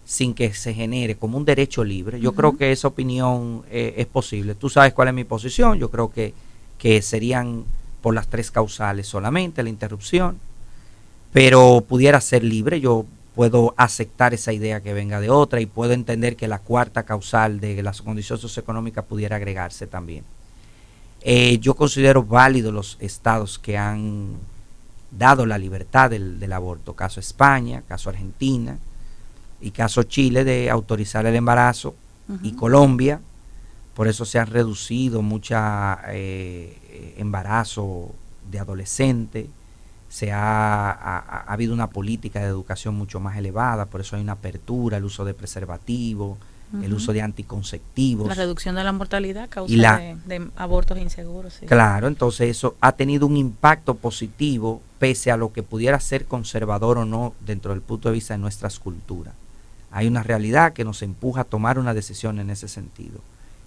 sin que se genere como un derecho libre. Yo creo que esa opinión es posible. Tú sabes cuál es mi posición. Yo creo que serían por las 3 causales solamente la interrupción, pero pudiera ser libre. Yo puedo aceptar esa idea que venga de otra y puedo entender que la 4ª causal de las condiciones socioeconómicas pudiera agregarse también. Yo considero válidos los estados que han dado la libertad del aborto, caso España, caso Argentina y caso Chile de autorizar el embarazo, y Colombia. Por eso se han reducido mucha embarazo de adolescentes. Ha habido una política de educación mucho más elevada, por eso hay una apertura, el uso de preservativos, el uso de anticonceptivos. La reducción de la mortalidad a causa de abortos inseguros. Sí. Claro, entonces eso ha tenido un impacto positivo, pese a lo que pudiera ser conservador o no dentro del punto de vista de nuestras culturas. Hay una realidad que nos empuja a tomar una decisión en ese sentido.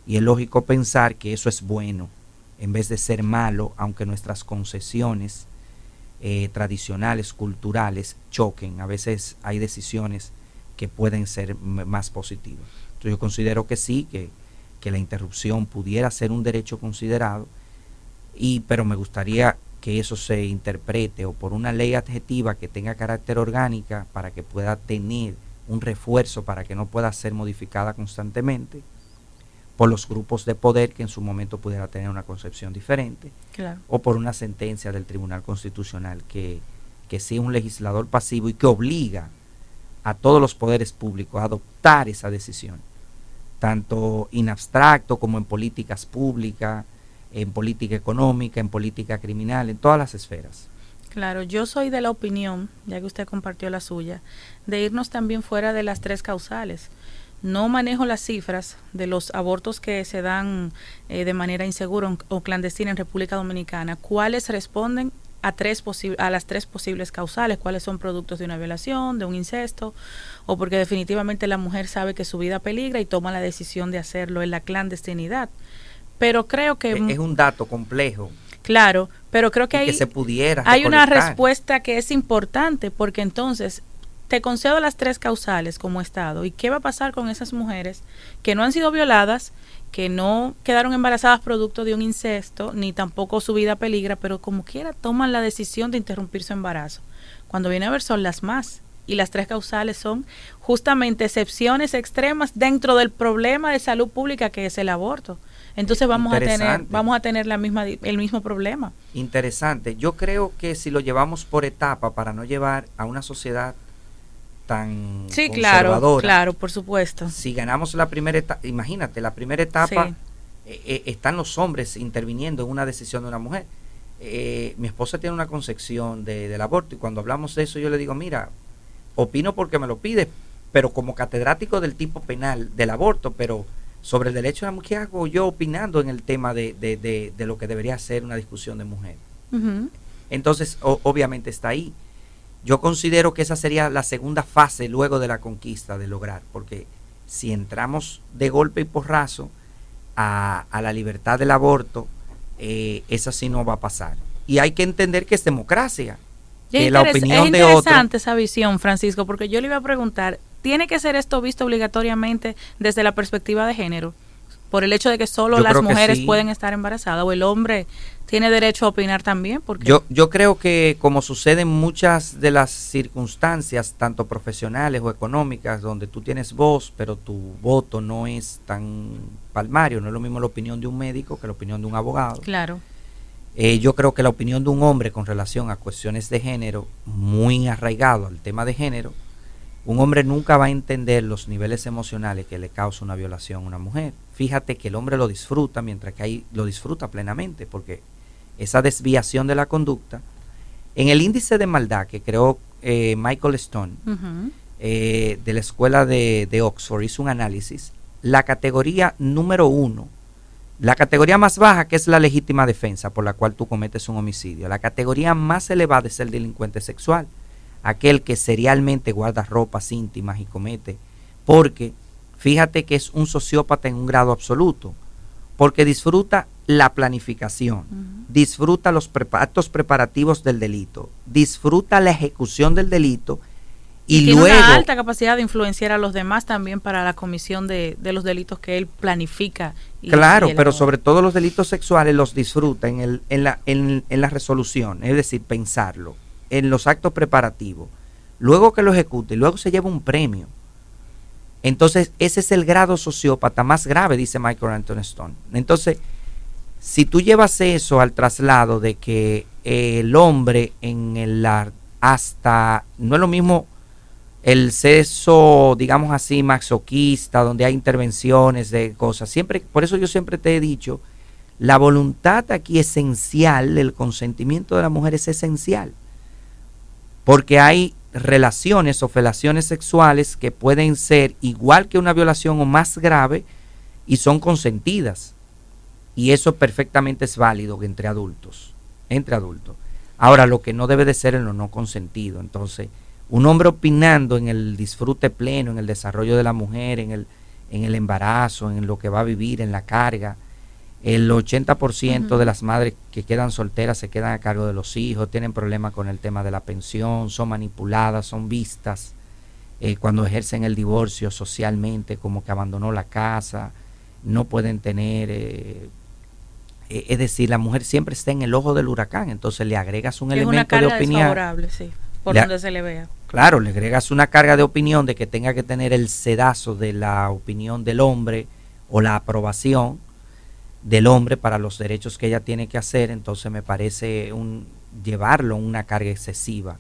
Y es lógico pensar que eso es bueno, en vez de ser malo, aunque nuestras concesiones tradicionales, culturales, choquen. A veces hay decisiones que pueden ser más positivas. Entonces yo considero que sí, que la interrupción pudiera ser un derecho considerado, pero me gustaría que eso se interprete o por una ley adjetiva que tenga carácter orgánica para que pueda tener un refuerzo, para que no pueda ser modificada constantemente por los grupos de poder que en su momento pudiera tener una concepción diferente, claro, o por una sentencia del Tribunal Constitucional que sea un legislador pasivo y que obliga a todos los poderes públicos a adoptar esa decisión, tanto en abstracto como en políticas públicas, en política económica, en política criminal, en todas las esferas. Claro, yo soy de la opinión, ya que usted compartió la suya, de irnos también fuera de las 3 causales. No manejo las cifras de los abortos que se dan de manera insegura o clandestina en República Dominicana. ¿Cuáles responden a las 3 posibles causales? ¿Cuáles son productos de una violación, de un incesto, o porque definitivamente la mujer sabe que su vida peligra y toma la decisión de hacerlo en la clandestinidad? Pero creo que Es un dato complejo. Claro, pero creo que, que se pudiera hay una recolectar. respuesta que es importante, porque entonces te concedo las 3 causales como Estado. ¿Y qué va a pasar con esas mujeres que no han sido violadas, que no quedaron embarazadas producto de un incesto, ni tampoco su vida peligra, pero como quiera toman la decisión de interrumpir su embarazo? Cuando viene a ver son las más. Y las 3 causales son justamente excepciones extremas dentro del problema de salud pública que es el aborto. Entonces vamos a tener el mismo problema. Interesante. Yo creo que si lo llevamos por etapa para no llevar a una sociedad tan conservadora. Claro, por supuesto. Si ganamos la primera etapa, imagínate, la primera etapa Sí. Están los hombres interviniendo en una decisión de una mujer. Mi esposa tiene una concepción del aborto y cuando hablamos de eso yo le digo, mira, opino porque me lo pide, pero como catedrático del tipo penal del aborto, pero sobre el derecho de la mujer, ¿qué hago yo opinando en el tema de lo que debería ser una discusión de mujer? Uh-huh. Entonces, obviamente está ahí. Yo considero que esa sería la segunda fase luego de la conquista, de lograr, porque si entramos de golpe y porrazo a la libertad del aborto, esa sí no va a pasar. Y hay que entender que es democracia. Que la opinión de otro. Es interesante esa visión, Francisco, porque yo le iba a preguntar, ¿tiene que ser esto visto obligatoriamente desde la perspectiva de género? Por el hecho de que solo las mujeres pueden estar embarazadas, o el hombre tiene derecho a opinar también. Porque yo creo que como sucede en muchas de las circunstancias, tanto profesionales o económicas, donde tú tienes voz, pero tu voto no es tan palmario, no es lo mismo la opinión de un médico que la opinión de un abogado. Claro. Yo creo que la opinión de un hombre con relación a cuestiones de género, muy arraigado al tema de género, un hombre nunca va a entender los niveles emocionales que le causa una violación a una mujer. Fíjate que el hombre lo disfruta, mientras que ahí lo disfruta plenamente, porque esa desviación de la conducta, en el índice de maldad que creó Michael Stone, Uh-huh. De la escuela de Oxford, hizo un análisis, la categoría número 1, la categoría más baja, que es la legítima defensa por la cual tú cometes un homicidio, la categoría más elevada es el delincuente sexual, aquel que serialmente guarda ropas íntimas y comete, porque fíjate que es un sociópata en un grado absoluto, porque disfruta la planificación, disfruta los actos preparativos del delito, disfruta la ejecución del delito y tiene luego una alta capacidad de influenciar a los demás también para la comisión de los delitos que él planifica. Claro, pero sobre todo los delitos sexuales los disfruta en la resolución, es decir, pensarlo, en los actos preparativos, luego que lo ejecute y luego se lleva un premio. Entonces ese es el grado sociópata más grave, dice Michael Anthony Stone. Entonces, si tú llevas eso al traslado de que el hombre hasta no es lo mismo el sexo, digamos así, masoquista, donde hay intervenciones de cosas, siempre, por eso yo siempre te he dicho, la voluntad aquí esencial, el consentimiento de la mujer es esencial, porque hay relaciones o felaciones sexuales que pueden ser igual que una violación o más grave y son consentidas, y eso perfectamente es válido entre adultos. Ahora, lo que no debe de ser en lo no consentido. Entonces, un hombre opinando en el disfrute pleno, en el desarrollo de la mujer, en el embarazo, en lo que va a vivir, en la carga. El 80% Uh-huh. de las madres que quedan solteras se quedan a cargo de los hijos, tienen problemas con el tema de la pensión, son manipuladas, son vistas cuando ejercen el divorcio socialmente, como que abandonó la casa, no pueden tener... es decir, la mujer siempre está en el ojo del huracán, entonces le agregas un elemento de opinión. Desfavorable, sí, por donde se le vea. Claro, le agregas una carga de opinión de que tenga que tener el sedazo de la opinión del hombre o la aprobación del hombre para los derechos que ella tiene que hacer, entonces me parece llevarlo una carga excesiva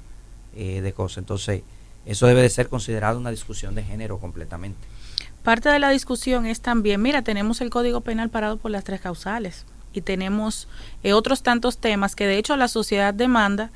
de cosas. Entonces, Eso debe de ser considerado una discusión de género completamente. Parte de la discusión es también, mira, tenemos el Código Penal parado por las 3 causales y tenemos otros tantos temas que de hecho la sociedad demanda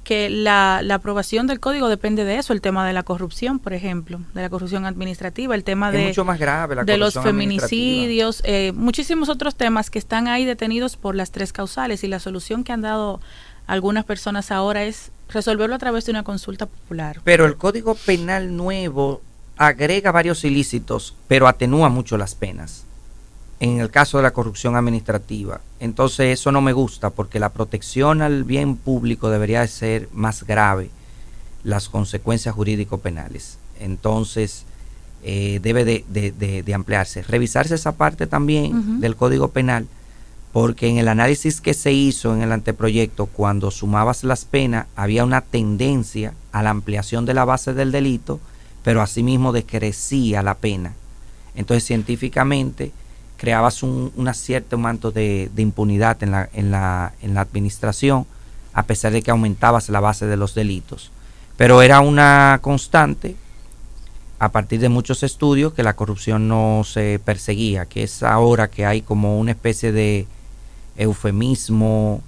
que la aprobación del código depende de eso, el tema de la corrupción, por ejemplo, de la corrupción administrativa, el tema es mucho más grave, de los feminicidios, muchísimos otros temas que están ahí detenidos por las 3 causales, y la solución que han dado algunas personas ahora es resolverlo a través de una consulta popular. Pero el Código Penal nuevo agrega varios ilícitos, pero atenúa mucho las penas. En el caso de la corrupción administrativa. Entonces eso no me gusta, porque la protección al bien público debería de ser más grave, las consecuencias jurídico-penales. Entonces debe de ampliarse. Revisarse esa parte también del Código Penal, porque en el análisis que se hizo en el anteproyecto, cuando sumabas las penas, había una tendencia a la ampliación de la base del delito, pero asimismo decrecía la pena. Entonces científicamente creabas un cierto manto de impunidad en la administración, a pesar de que aumentabas la base de los delitos. Pero era una constante, a partir de muchos estudios, que la corrupción no se perseguía, que es ahora que hay como una especie de eufemismo,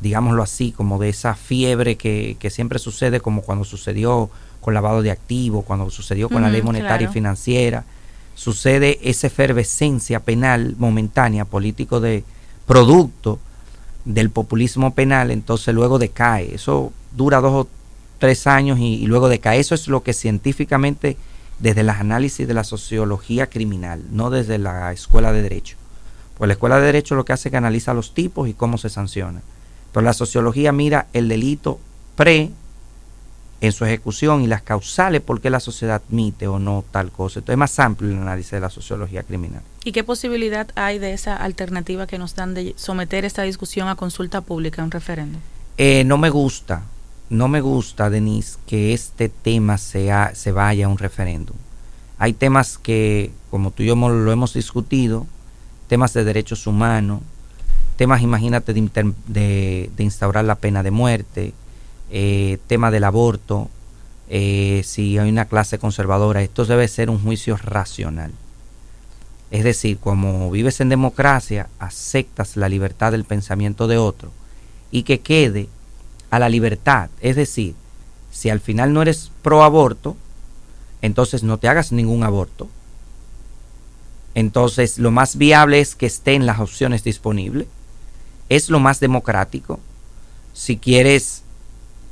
digámoslo así, como de esa fiebre que siempre sucede, como cuando sucedió con lavado de activos, cuando sucedió con la ley monetaria y financiera. Sucede esa efervescencia penal momentánea, político, de producto del populismo penal, entonces luego decae. Eso dura 2 o 3 años y luego decae. Eso es lo que científicamente, desde los análisis de la sociología criminal, no desde la escuela de derecho. Pues la escuela de derecho lo que hace es que analiza los tipos y cómo se sanciona. Pero la sociología mira el delito en su ejecución y las causales por qué la sociedad admite o no tal cosa. Entonces es más amplio el análisis de la sociología criminal. ¿Y qué posibilidad hay de esa alternativa que nos dan de someter esta discusión a consulta pública, un referéndum? No me gusta, Denise, que este tema se vaya a un referéndum. Hay temas que, como tú y yo lo hemos discutido, temas de derechos humanos, temas, imagínate, de instaurar la pena de muerte, tema del aborto, si hay una clase conservadora. Esto debe ser un juicio racional. Es decir, como vives en democracia, aceptas la libertad del pensamiento de otro y que quede a la libertad. Es decir, si al final no eres pro aborto, entonces no te hagas ningún aborto. Entonces lo más viable es que estén las opciones disponibles. Es lo más democrático. Si quieres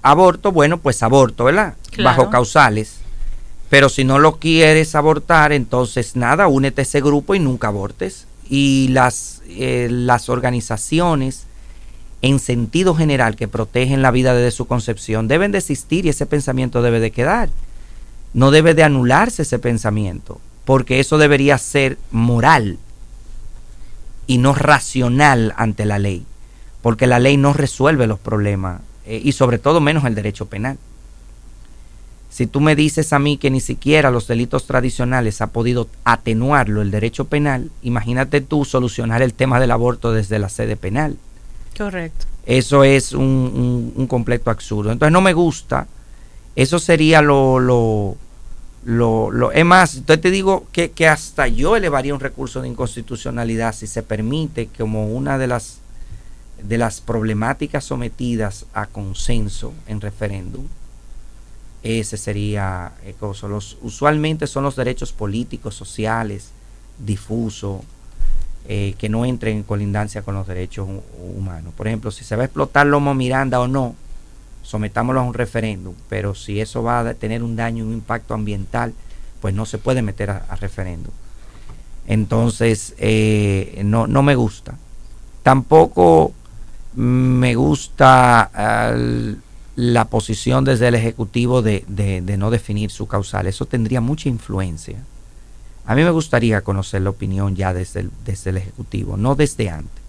aborto, bueno, pues aborto, ¿verdad? Claro. Bajo causales. Pero si no lo quieres abortar, entonces nada, únete a ese grupo y nunca abortes. Y las organizaciones, en sentido general, que protegen la vida desde su concepción, deben de existir, y ese pensamiento debe de quedar. No debe de anularse ese pensamiento, porque eso debería ser moral y no racional ante la ley, porque la ley no resuelve los problemas. Y sobre todo menos el derecho penal. Si tú me dices a mí que ni siquiera los delitos tradicionales ha podido atenuarlo el derecho penal, imagínate tú solucionar el tema del aborto desde la sede penal. Correcto. Eso es un completo absurdo. Entonces no me gusta. Eso sería es más, entonces te digo que hasta yo elevaría un recurso de inconstitucionalidad si se permite, como una de las problemáticas sometidas a consenso en referéndum. Ese sería usualmente son los derechos políticos, sociales, difusos, que no entren en colindancia con los derechos humanos. Por ejemplo, si se va a explotar Lomo Miranda o no, sometámoslo a un referéndum, pero si eso va a tener un daño, un impacto ambiental, pues no se puede meter a referéndum. Entonces, no me gusta. Tampoco me gusta la posición desde el Ejecutivo de no definir su causal. Eso tendría mucha influencia. A mí me gustaría conocer la opinión ya desde el Ejecutivo, no desde antes.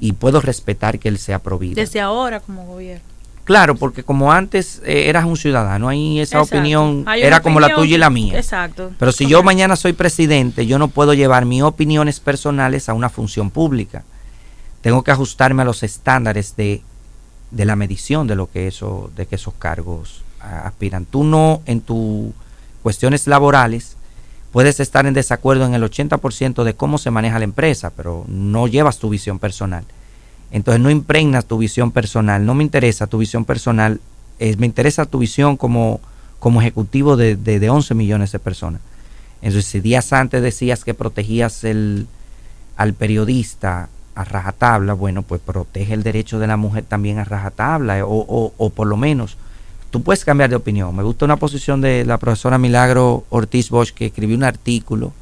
Y puedo respetar que él sea pro vida. Desde ahora como gobierno. Claro, porque como antes eras un ciudadano, ahí esa Exacto. opinión Hay era una como opinión, la tuya y la mía. Exacto. Pero si yo mañana soy presidente, yo no puedo llevar mis opiniones personales a una función pública. Tengo que ajustarme a los estándares de la medición de lo que de que esos cargos aspiran. Tú no, en tus cuestiones laborales, puedes estar en desacuerdo en el 80% de cómo se maneja la empresa, pero no llevas tu visión personal. Entonces no impregnas tu visión personal. No me interesa tu visión personal, me interesa tu visión como ejecutivo de 11 millones de personas. Entonces, si días antes decías que protegías al periodista a rajatabla, bueno, pues protege el derecho de la mujer también a rajatabla, o por lo menos tú puedes cambiar de opinión. Me gusta una posición de la profesora Milagro Ortiz Bosch, que escribió un artículo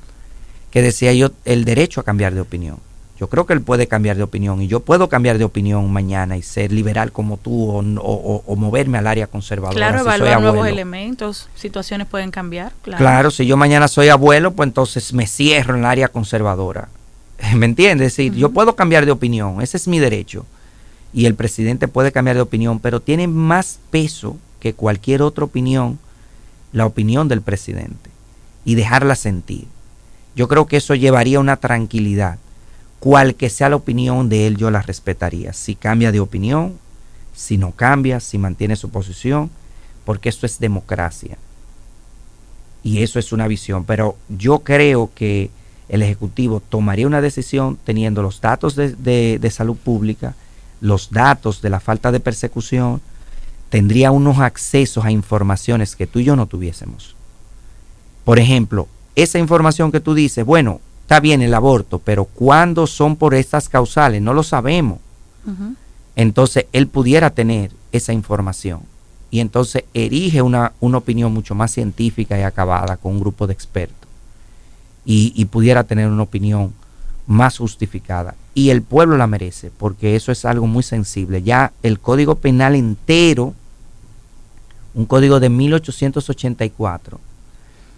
que decía el derecho a cambiar de opinión. Yo creo que él puede cambiar de opinión y yo puedo cambiar de opinión mañana y ser liberal como tú o moverme al área conservadora. Claro, si evaluar soy nuevos abuelo. elementos, situaciones pueden cambiar. Claro, si yo mañana soy abuelo, pues entonces me cierro en el área conservadora. ¿Me entiendes? Es decir, yo puedo cambiar de opinión, ese es mi derecho. Y el presidente puede cambiar de opinión, pero tiene más peso que cualquier otra opinión, la opinión del presidente, y dejarla sentir. Yo creo que eso llevaría una tranquilidad. Cual que sea la opinión de él, yo la respetaría. Si cambia de opinión, si no cambia, si mantiene su posición, porque esto es democracia. Y eso es una visión. Pero yo creo que el Ejecutivo tomaría una decisión teniendo los datos de salud pública, los datos de la falta de persecución, tendría unos accesos a informaciones que tú y yo no tuviésemos. Por ejemplo, esa información que tú dices, bueno, está bien el aborto, pero ¿cuándo son por estas causales? No lo sabemos. Entonces, él pudiera tener esa información y entonces erige una opinión mucho más científica y acabada con un grupo de expertos y pudiera tener una opinión más justificada. Y el pueblo la merece, porque eso es algo muy sensible. Ya el Código Penal entero, un código de 1884,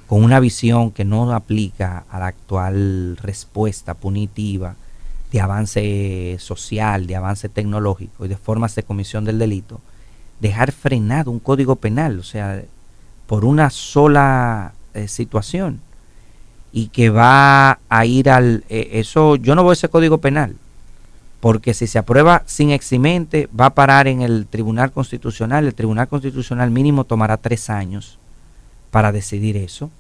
con una visión que no aplica a la actual respuesta punitiva de avance social, de avance tecnológico y de formas de comisión del delito, dejar frenado un código penal, o sea, por una sola situación, y que va a ir eso, yo no veo ese código penal, porque si se aprueba sin eximente, va a parar en el Tribunal Constitucional. El Tribunal Constitucional mínimo tomará 3 años para decidir eso,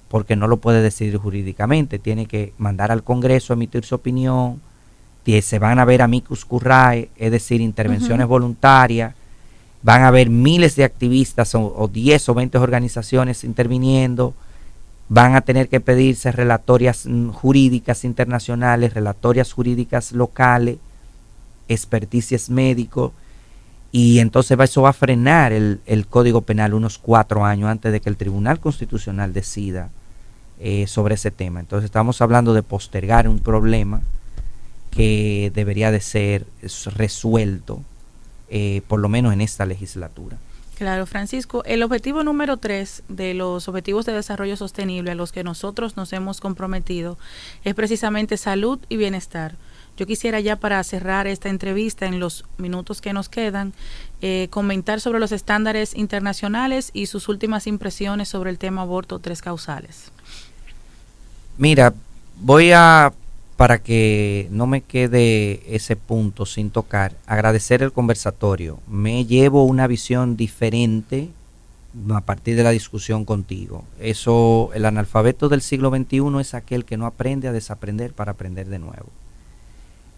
porque no lo puede decidir jurídicamente, tiene que mandar al Congreso a emitir su opinión, se van a ver amicus curiae, es decir, intervenciones voluntarias, van a haber miles de activistas o 10 o 20 organizaciones interviniendo, van a tener que pedirse relatorias jurídicas internacionales, relatorias jurídicas locales, experticias médicos, y entonces eso va a frenar el Código Penal unos 4 años antes de que el Tribunal Constitucional decida sobre ese tema. Entonces estamos hablando de postergar un problema que debería de ser resuelto por lo menos en esta legislatura. Claro, Francisco, el objetivo número 3 de los Objetivos de Desarrollo Sostenible a los que nosotros nos hemos comprometido es precisamente salud y bienestar. Yo quisiera ya, para cerrar esta entrevista en los minutos que nos quedan, comentar sobre los estándares internacionales y sus últimas impresiones sobre el tema aborto 3 causales. Mira, para que no me quede ese punto sin tocar, agradecer el conversatorio. Me llevo una visión diferente a partir de la discusión contigo. Eso, el analfabeto del siglo XXI es aquel que no aprende a desaprender para aprender de nuevo.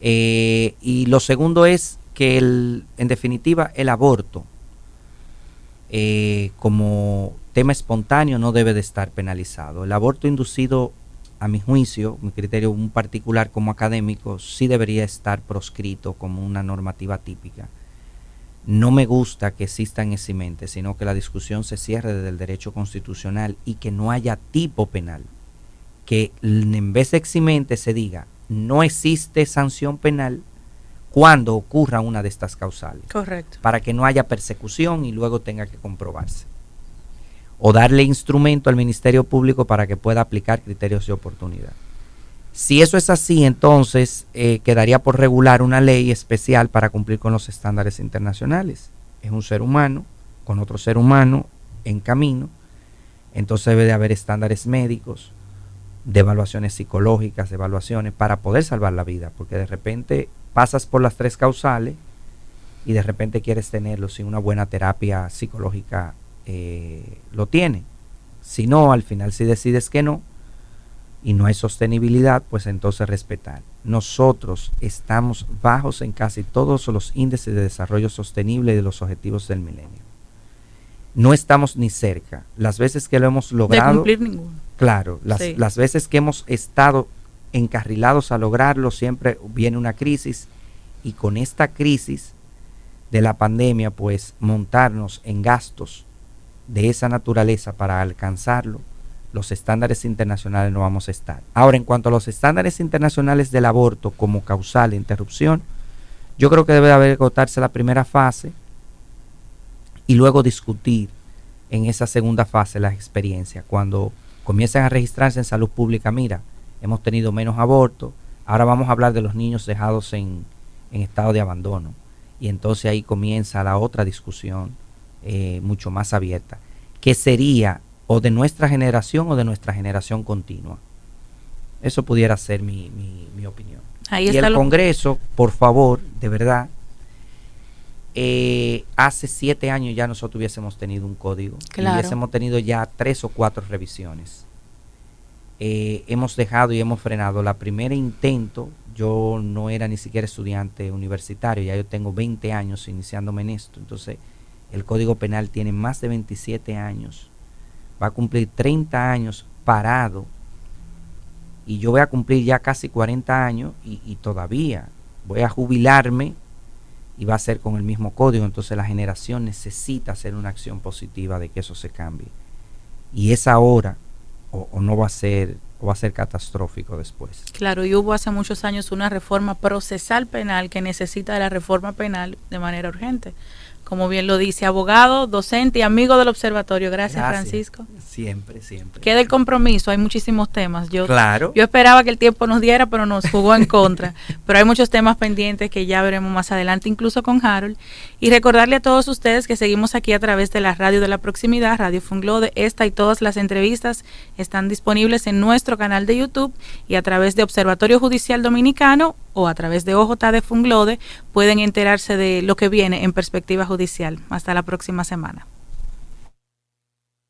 Y lo segundo es que en definitiva el aborto como tema espontáneo no debe de estar penalizado. El aborto inducido, a mi juicio, mi criterio un particular como académico, sí debería estar proscrito como una normativa típica. No me gusta que existan eximentes, sino que la discusión se cierre desde el derecho constitucional y que no haya tipo penal. Que en vez de eximente se diga, no existe sanción penal cuando ocurra una de estas causales. Correcto. Para que no haya persecución y luego tenga que comprobarse. O darle instrumento al Ministerio Público para que pueda aplicar criterios de oportunidad. Si eso es así, entonces quedaría por regular una ley especial para cumplir con los estándares internacionales. Es un ser humano con otro ser humano en camino, entonces debe de haber estándares médicos, de evaluaciones psicológicas, de evaluaciones para poder salvar la vida, porque de repente pasas por las 3 causales y de repente quieres tenerlo sin una buena terapia psicológica lo tiene. Si no, al final si decides que no y no hay sostenibilidad, pues entonces respetar. Nosotros estamos bajos en casi todos los índices de desarrollo sostenible y de los objetivos del milenio. No estamos ni cerca. Las veces que lo hemos logrado, de cumplir ninguno. Claro, Sí. las veces que hemos estado encarrilados a lograrlo, siempre viene una crisis, y con esta crisis de la pandemia, pues montarnos en gastos de esa naturaleza para alcanzarlo, los estándares internacionales no vamos a estar. Ahora, en cuanto a los estándares internacionales del aborto como causal de interrupción, yo creo que debe de haber agotarse la primera fase y luego discutir en esa segunda fase las experiencias. Cuando comiencen a registrarse en salud pública, mira, hemos tenido menos abortos, ahora vamos a hablar de los niños dejados en estado de abandono. Y entonces ahí comienza la otra discusión mucho más abierta, que sería o de nuestra generación o de nuestra generación continua. Eso pudiera ser mi opinión. Ahí y está el Congreso, por favor, de verdad, hace 7 años ya nosotros hubiésemos tenido un código. Claro. Y hubiésemos tenido ya 3 o 4 revisiones. Hemos dejado y hemos frenado. La primera intento, yo no era ni siquiera estudiante universitario, ya yo tengo 20 años iniciándome en esto. Entonces, el Código Penal tiene más de 27 años. Va a cumplir 30 años parado. Y yo voy a cumplir ya casi 40 años y todavía voy a jubilarme y va a ser con el mismo código. Entonces la generación necesita hacer una acción positiva de que eso se cambie. Y es ahora o no va a ser, o va a ser catastrófico después. Claro, y hubo hace muchos años una reforma procesal penal que necesita de la reforma penal de manera urgente. Como bien lo dice, abogado, docente y amigo del observatorio. Gracias, Francisco. Siempre, siempre. Queda el compromiso, hay muchísimos temas. Claro. Yo esperaba que el tiempo nos diera, pero nos jugó en contra. Pero hay muchos temas pendientes que ya veremos más adelante, incluso con Harold. Y recordarle a todos ustedes que seguimos aquí a través de la radio de la proximidad, Radio Funglode. Esta y todas las entrevistas están disponibles en nuestro canal de YouTube y a través de Observatorio Judicial Dominicano o a través de OJD Funglode pueden enterarse de lo que viene en Perspectiva Judicial. Hasta la próxima semana.